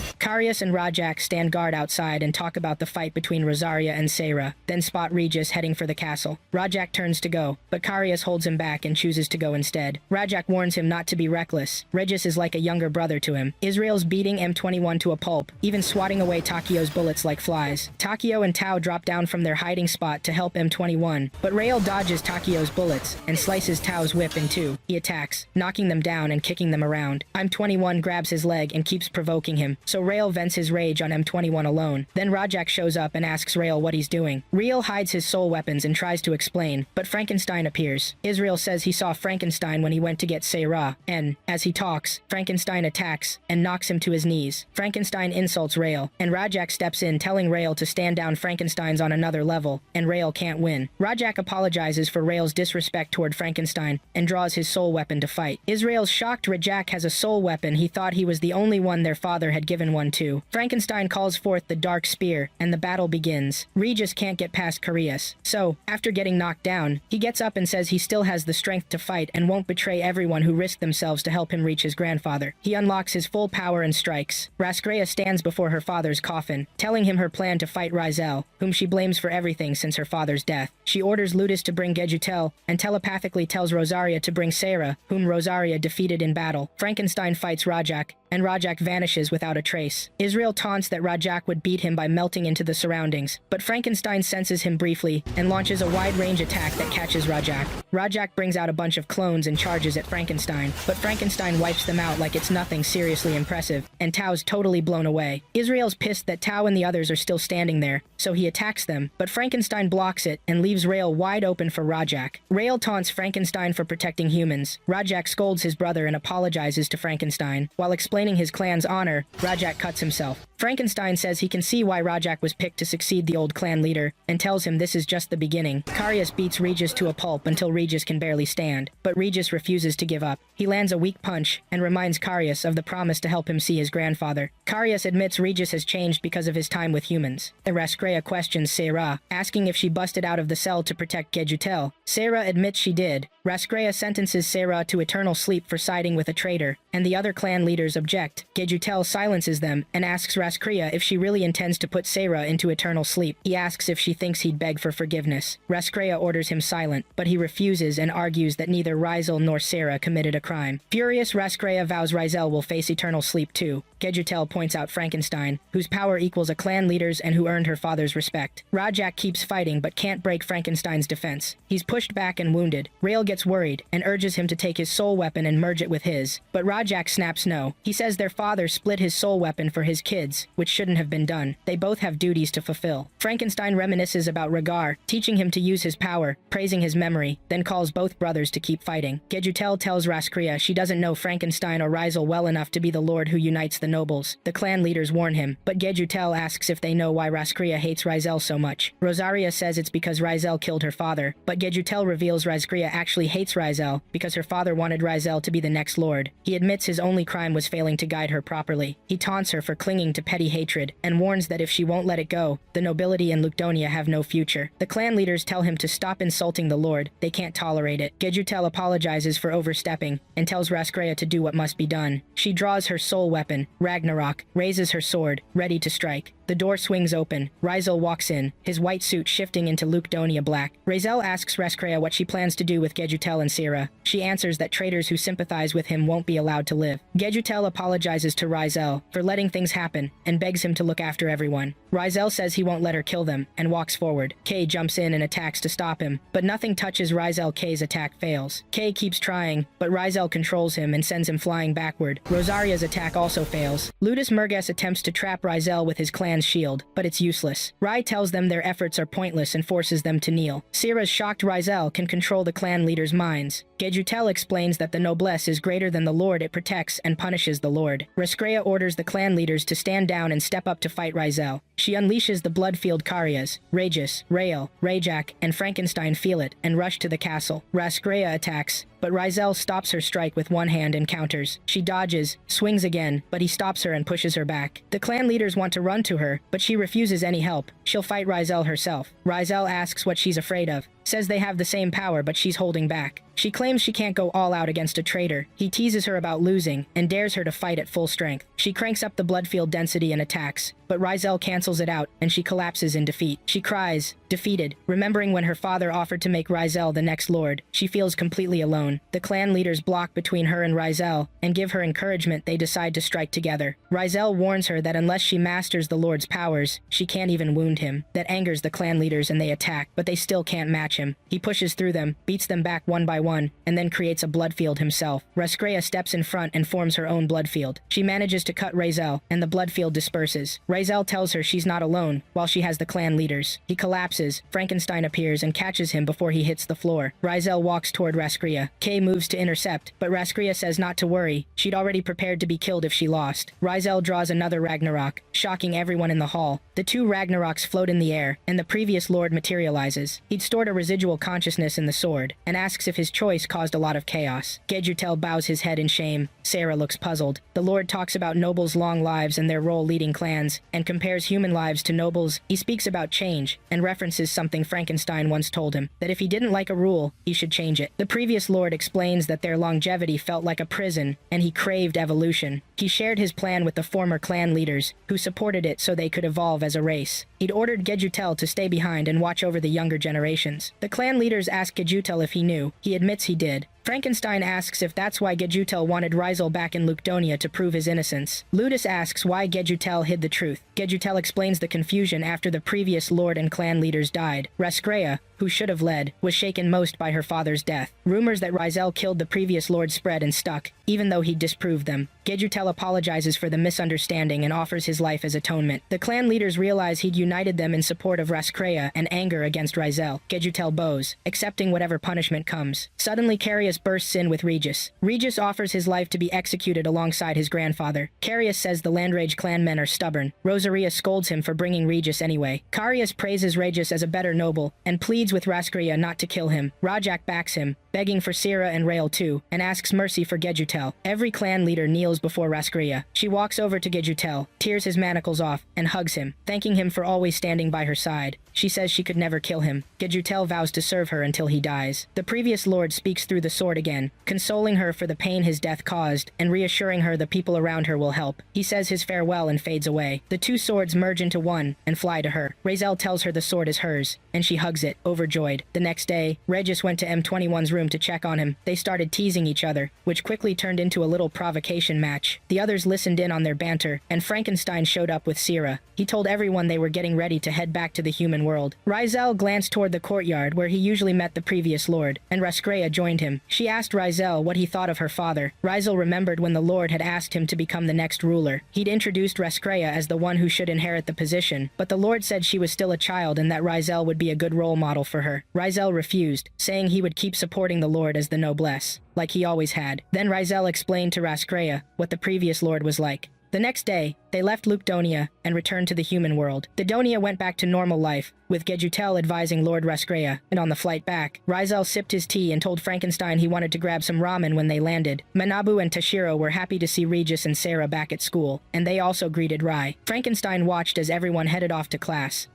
Karyas and Rajak stand guard outside and talk about the fight between Rosaria and Sarah, then spot Regis heading for the castle. Rajak turns to go, but Karyas holds him back and chooses to go instead. Rajak warns him not to be reckless. Regis is like a younger brother to him. Israel's beating M21 to a pulp, even swatting away Takio's bullets like flies. Takio and Tao drop down from their hiding spot to help M21, but Rael dodges Takio's bullets and slices Tao's whip in two. He attacks, knocking them down and kicking them around. M21 grabs his leg and keeps provoking him, so Rael vents his rage on M21 alone. Then Rajak shows up and asks Rael what he's doing. Rael hides his soul weapons and tries to explain, but Frankenstein appears. Israel says he saw Frankenstein when he went to get Sarah, and, as he talks, Frankenstein attacks and knocks him to his knees. Frankenstein insults Rael, and Rajak steps in telling Rael to stand down. Frankenstein's on another level, and Rael can't win. Rajak apologizes for Rael's disrespect toward Frankenstein and draws his soul weapon to fight. Israel's shocked Rajak has a soul weapon. He thought he was the only one their father had given one to. Frankenstein calls forth the dark spear, and the battle begins. Regis can't get past Karyas, so, after getting knocked down, he gets up and says he still has the strength to fight and won't betray everyone who risked themselves to help him reach his grandfather. He unlocks his full power and strikes. Raskrea stands before her father's coffin, telling him her plan to fight Rizel, whom she blames for everything since her father's death. She orders Ludus to bring Gejutel, and telepathically tells Rosaria to bring Sarah, whom Rosaria defeated in battle. Frankenstein fights Rajak, and Rajak vanishes without a trace. Israel taunts that Rajak would beat him by melting into the surroundings, but Frankenstein senses him briefly and launches a wide-range attack that catches Rajak. Rajak brings out a bunch of clones and charges at Frankenstein, but Frankenstein wipes them out like it's nothing seriously impressive, and Tao's totally blown away. Israel's pissed that Tao and the others are still standing there, so he attacks them, but Frankenstein blocks it and leaves Rael wide open for Rajak. Rael taunts Frankenstein for protecting humans. Rajak scolds his brother and apologizes to Frankenstein. While explaining his clan's honor, Rajak cuts himself. Frankenstein says he can see why Rajak was picked to succeed the old clan leader, and tells him this is just the beginning. Karyas beats Regis to a pulp until Regis can barely stand, but Regis refuses to give up. He lands a weak punch and reminds Karyas of the promise to help him see his grandfather. Karyas admits Regis has changed because of his time with humans. Raskrea questions Sarah, asking if she busted out of the cell to protect Gejutel. Sarah admits she did. Raskrea sentences Sarah to eternal sleep for siding with a traitor, and the other clan leaders object. Gejutel silences them and asks Raskria if she really intends to put Sarah into eternal sleep. He asks if she thinks he'd beg for forgiveness. Raskria orders him silent, but he refuses and argues that neither Rizal nor Sarah committed a crime. Furious, Raskria vows Rizal will face eternal sleep too. Gejutel points out Frankenstein, whose power equals a clan leader's and who earned her father's respect. Rajak keeps fighting but can't break Frankenstein's defense. He's pushed back and wounded. Rail gets worried and urges him to take his soul weapon and merge it with his. But Rajak snaps no. He says their father split his soul weapon for his kids, which shouldn't have been done. They both have duties to fulfill. Frankenstein reminisces about Ragar, teaching him to use his power, praising his memory, then calls both brothers to keep fighting. Gejutel tells Raskria she doesn't know Frankenstein or Rizal well enough to be the lord who unites the nobles. The clan leaders warn him, but Gejutel asks if they know why Raskria hates Rizal so much. Rosaria says it's because Rizal killed her father, but Gejutel reveals Raskria actually hates Rizal because her father wanted Rizal to be the next lord. He admits his only crime was failing to guide her properly. He taunts her for clinging to petty hatred and warns that if she won't let it go, the nobility in Lucdonia have no future. The clan leaders tell him to stop insulting the lord. They can't tolerate it. Gejutel apologizes for overstepping and tells Raskria to do what must be done. She draws her soul weapon, Ragnarok, raises her sword, ready to strike. The door swings open. Rizal walks in, his white suit shifting into Lucdonia black. Rizal asks Raskria what she plans to do with Gejutel and Sira. She answers that traitors who sympathize with him won't be allowed to live. Gejutel apologizes to Rizal for letting things happen and begs him to look after everyone. Rizal says he won't let her kill them and walks forward. Kay jumps in and attacks to stop him, but nothing touches Rizal. Kay's attack fails. Kay keeps trying, but Rizal controls him and sends him flying backward. Rosaria's attack also fails. Ludus Murgas attempts to trap Rizal with his clan's shield, but it's useless. Rai tells them their efforts are pointless and forces them to kneel. Sira's shocked Rizal can control the clan leaders' minds. Gejutel explains that the noblesse is greater than the lord it protects and punishes the lord. Raskria orders the clan leaders to stand down and step up to fight Rizal. She unleashes the blood-field Karias. Regis, Rael, Rajak, and Frankenstein feel it and rush to the castle. Raskria attacks, but Rizal stops her strike with one hand and counters. She dodges, swings again, but he stops her and pushes her back. The clan leaders want to run to her, but she refuses any help. She'll fight Rizal herself. Rizal asks what she's afraid of, says they have the same power but she's holding back. She claims she can't go all out against a traitor. He teases her about losing and dares her to fight at full strength. She cranks up the blood field density and attacks, but Rizal cancels it out and she collapses in defeat. She cries, defeated, remembering when her father offered to make Rizal the next lord. She feels completely alone. The clan leaders block between her and Rizal and give her encouragement. They decide to strike together. Rizal warns her that unless she masters the lord's powers, she can't even wound him. That angers the clan leaders and they attack, but they still can't match him. He pushes through them, beats them back one by one, and then creates a blood field himself. Raskria steps in front and forms her own blood field. She manages to cut Rizal, and the blood field disperses. Rizal tells her she's not alone, while she has the clan leaders. He collapses. Frankenstein appears and catches him before he hits the floor. Rizal walks toward Raskria. Kay moves to intercept, but Raskria says not to worry. She'd already prepared to be killed if she lost. Rizal draws another Ragnarok, shocking everyone in the hall. The two Ragnaroks float in the air, and the previous lord materializes. He'd stored a residual consciousness in the sword, and asks if his choice caused a lot of chaos. Gejutel bows his head in shame. Sarah looks puzzled. The lord talks about nobles' long lives and their role leading clans, and compares human lives to nobles. He speaks about change, and references something Frankenstein once told him, that if he didn't like a rule, he should change it. The previous lord explains that their longevity felt like a prison, and he craved evolution. He shared his plan with the former clan leaders, who supported it so they could evolve as a race. He'd ordered Gejutel to stay behind and watch over the younger generations. The clan leaders asked Gejutel if he knew. He admits he did. Frankenstein asks if that's why Gejutel wanted Rizal back in Lucdonia to prove his innocence. Ludus asks why Gejutel hid the truth. Gejutel explains the confusion after the previous lord and clan leaders died. Raskrea, who should have led, was shaken most by her father's death. Rumors that Rizal killed the previous lord spread and stuck, even though he disproved them. Gejutel apologizes for the misunderstanding and offers his life as atonement. The clan leaders realize he'd united them in support of Raskrea and anger against Rizal. Gejutel bows, accepting whatever punishment comes. Suddenly Carius bursts in with Regis. Regis offers his life to be executed alongside his grandfather. Carius says the Landrage clanmen are stubborn. Rosaria scolds him for bringing Regis anyway. Carius praises Regis as a better noble and pleads with Raskrea not to kill him. Rajak backs him, begging for Sierra and Rail too, and asks mercy for Gejutel. Every clan leader kneels before Rascrea. She walks over to Gejutel, tears his manacles off, and hugs him, thanking him for always standing by her side. She says she could never kill him. Gejutel vows to serve her until he dies. The previous lord speaks through the sword again, consoling her for the pain his death caused, and reassuring her the people around her will help. He says his farewell and fades away. The two swords merge into one and fly to her. Razel tells her the sword is hers, and she hugs it, overjoyed. The next day, Regis went to M21's room to check on him. They started teasing each other, which quickly turned into a little provocation match. The others listened in on their banter, and Frankenstein showed up with Sierra. He told everyone they were getting ready to head back to the human world. Rizel glanced toward the courtyard where he usually met the previous lord, and Rascrea joined him. She asked Rizel what he thought of her father. Rizel remembered when the lord had asked him to become the next ruler. He'd introduced Rascrea as the one who should inherit the position, but the lord said she was still a child and that Rizel would be a good role model for her. Rizel refused, saying he would keep supporting the lord as the noblesse, like he always had. Then Rizel explained to Rascrea what the previous lord was like. The next day, they left Lukdonia and returned to the human world. Donia went back to normal life, with Gejutel advising Lord Rascrea, and on the flight back, Rizel sipped his tea and told Frankenstein he wanted to grab some ramen when they landed. Manabu and Tashiro were happy to see Regis and Sarah back at school, and they also greeted Rai. Frankenstein watched as everyone headed off to class.